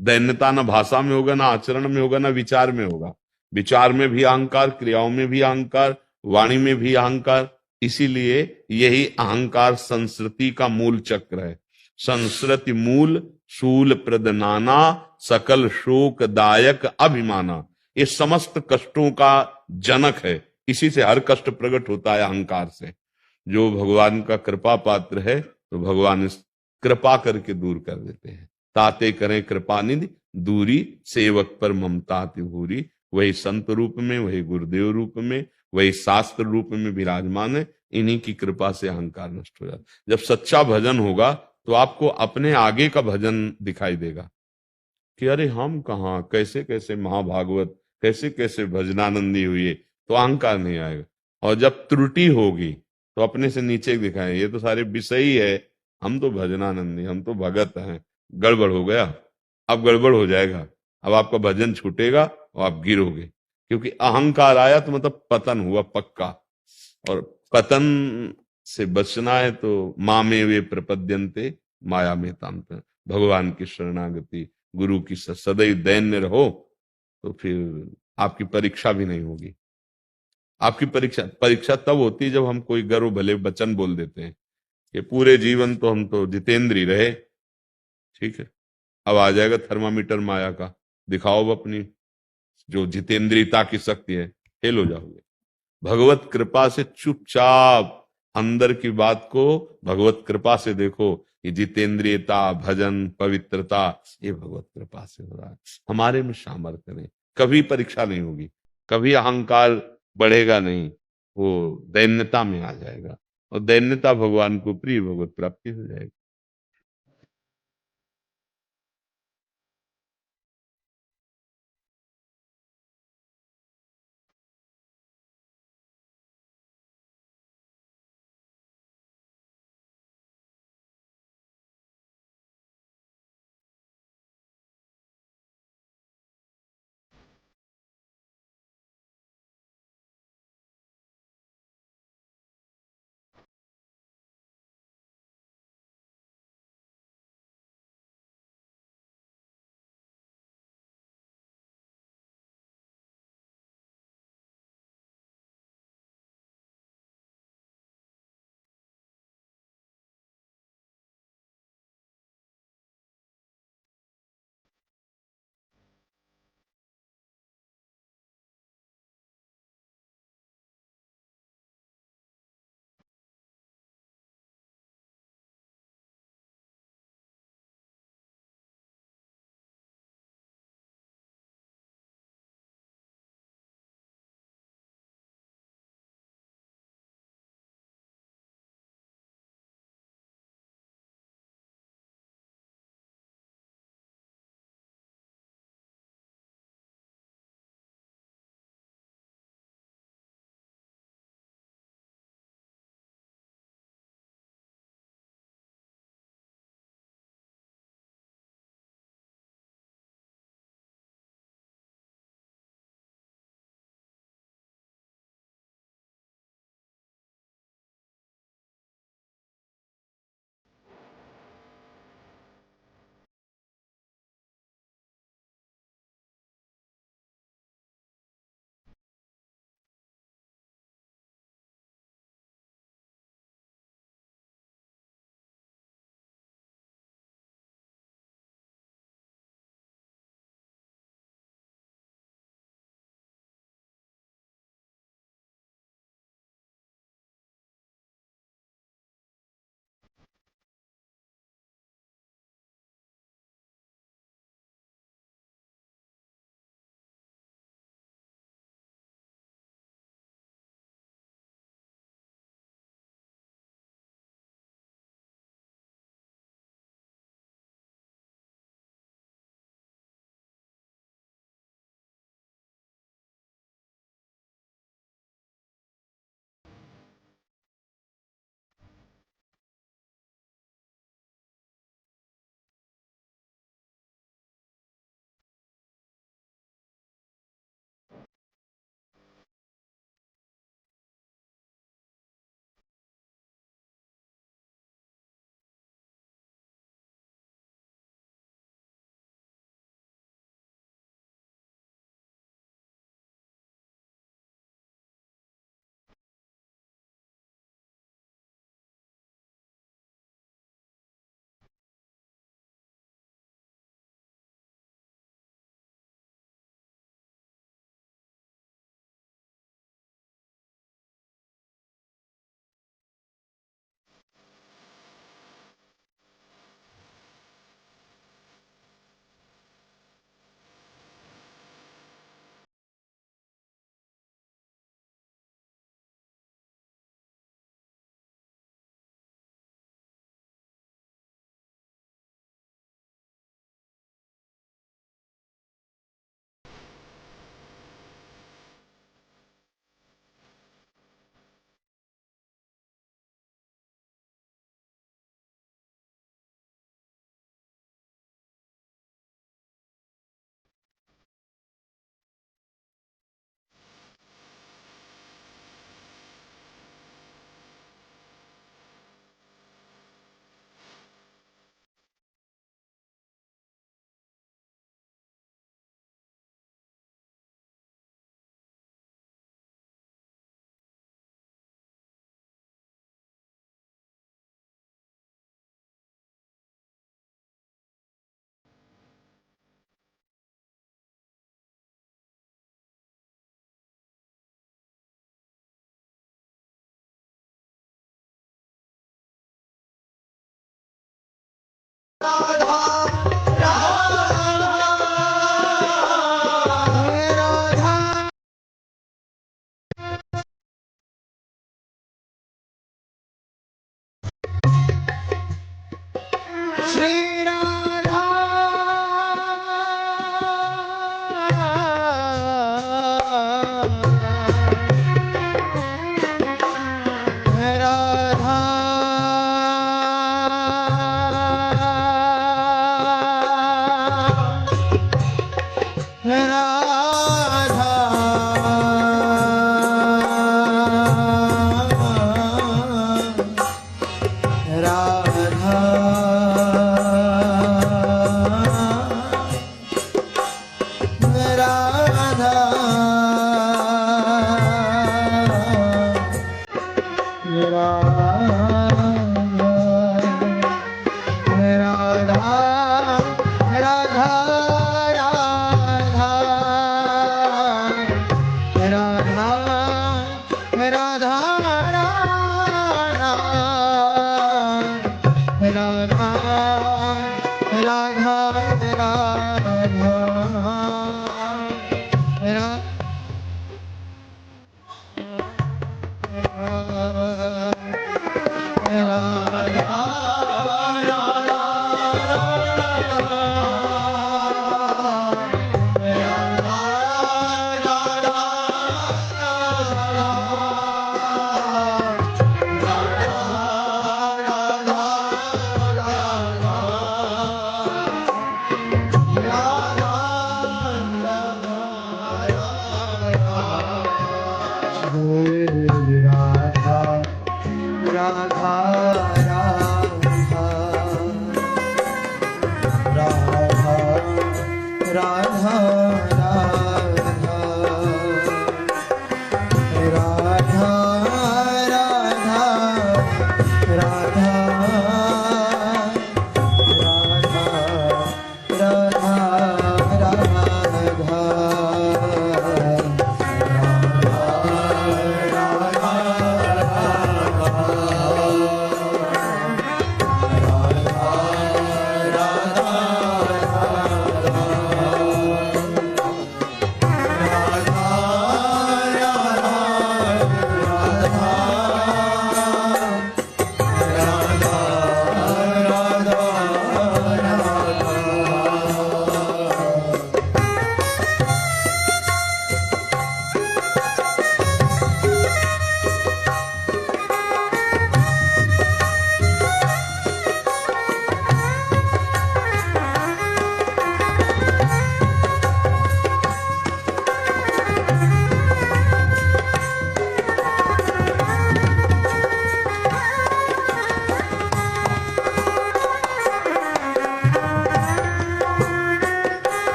दैन्यता ना भाषा में होगा, ना आचरण में होगा, ना विचार में होगा। विचार में भी अहंकार, क्रियाओं में भी अहंकार, वाणी में भी अहंकार। इसीलिए यही अहंकार संस्कृति का मूल चक्र है। संस्कृति मूल शूल प्रद नाना, सकल शोक दायक अभिमाना। ये समस्त कष्टों का जनक है। इसी से हर कष्ट प्रकट होता है, अहंकार से। जो भगवान का कृपा पात्र है, तो भगवान इस कृपा करके दूर कर देते हैं। ताते करें कृपा निधि दूरी, सेवक पर ममता तिभूरी। वही संत रूप में, वही गुरुदेव रूप में, वही शास्त्र रूप में विराजमान है। इन्हीं की कृपा से अहंकार नष्ट हो जाता है। जब सच्चा भजन होगा तो आपको अपने आगे का भजन दिखाई देगा कि अरे हम कहाँ, कैसे कैसे महाभागवत, कैसे कैसे भजनानंदी हुए, तो अहंकार नहीं आएगा। और जब त्रुटि होगी तो अपने से नीचे दिखाएं, ये तो सारे विषयी है, हम तो भजनानंदी, हम तो भगत हैं। गड़बड़ हो गया, अब गड़बड़ हो जाएगा, अब आपका भजन छूटेगा और आप गिरोगे। क्योंकि अहंकार आया तो मतलब पतन हुआ पक्का। और पतन से बचना है तो मामे वे प्रपद्यन्ते माया में तांत, भगवान की शरणागति, गुरु की सदैव दैन्य रहो, तो फिर आपकी परीक्षा भी नहीं होगी। आपकी परीक्षा तब होती है जब हम कोई गर्व भले वचन बोल देते हैं कि पूरे जीवन तो हम तो जितेंद्री रहे। ठीक है, अब आ जाएगा थर्मामीटर माया का, दिखाओ अपनी जो जितेंद्रियता की शक्ति है, फेल हो जाओगे। भगवत कृपा से चुपचाप अंदर की बात को भगवत कृपा से देखो। ये जितेंद्रियता, भजन, पवित्रता, ये भगवत कृपा से हो रहा है। हमारे में सामर्थ्य नहीं, कभी परीक्षा नहीं होगी, कभी अहंकार बढ़ेगा नहीं, वो दैन्यता में आ जाएगा। और दैन्यता भगवान को प्रिय, भगवत प्राप्ति हो जाएगी। राधा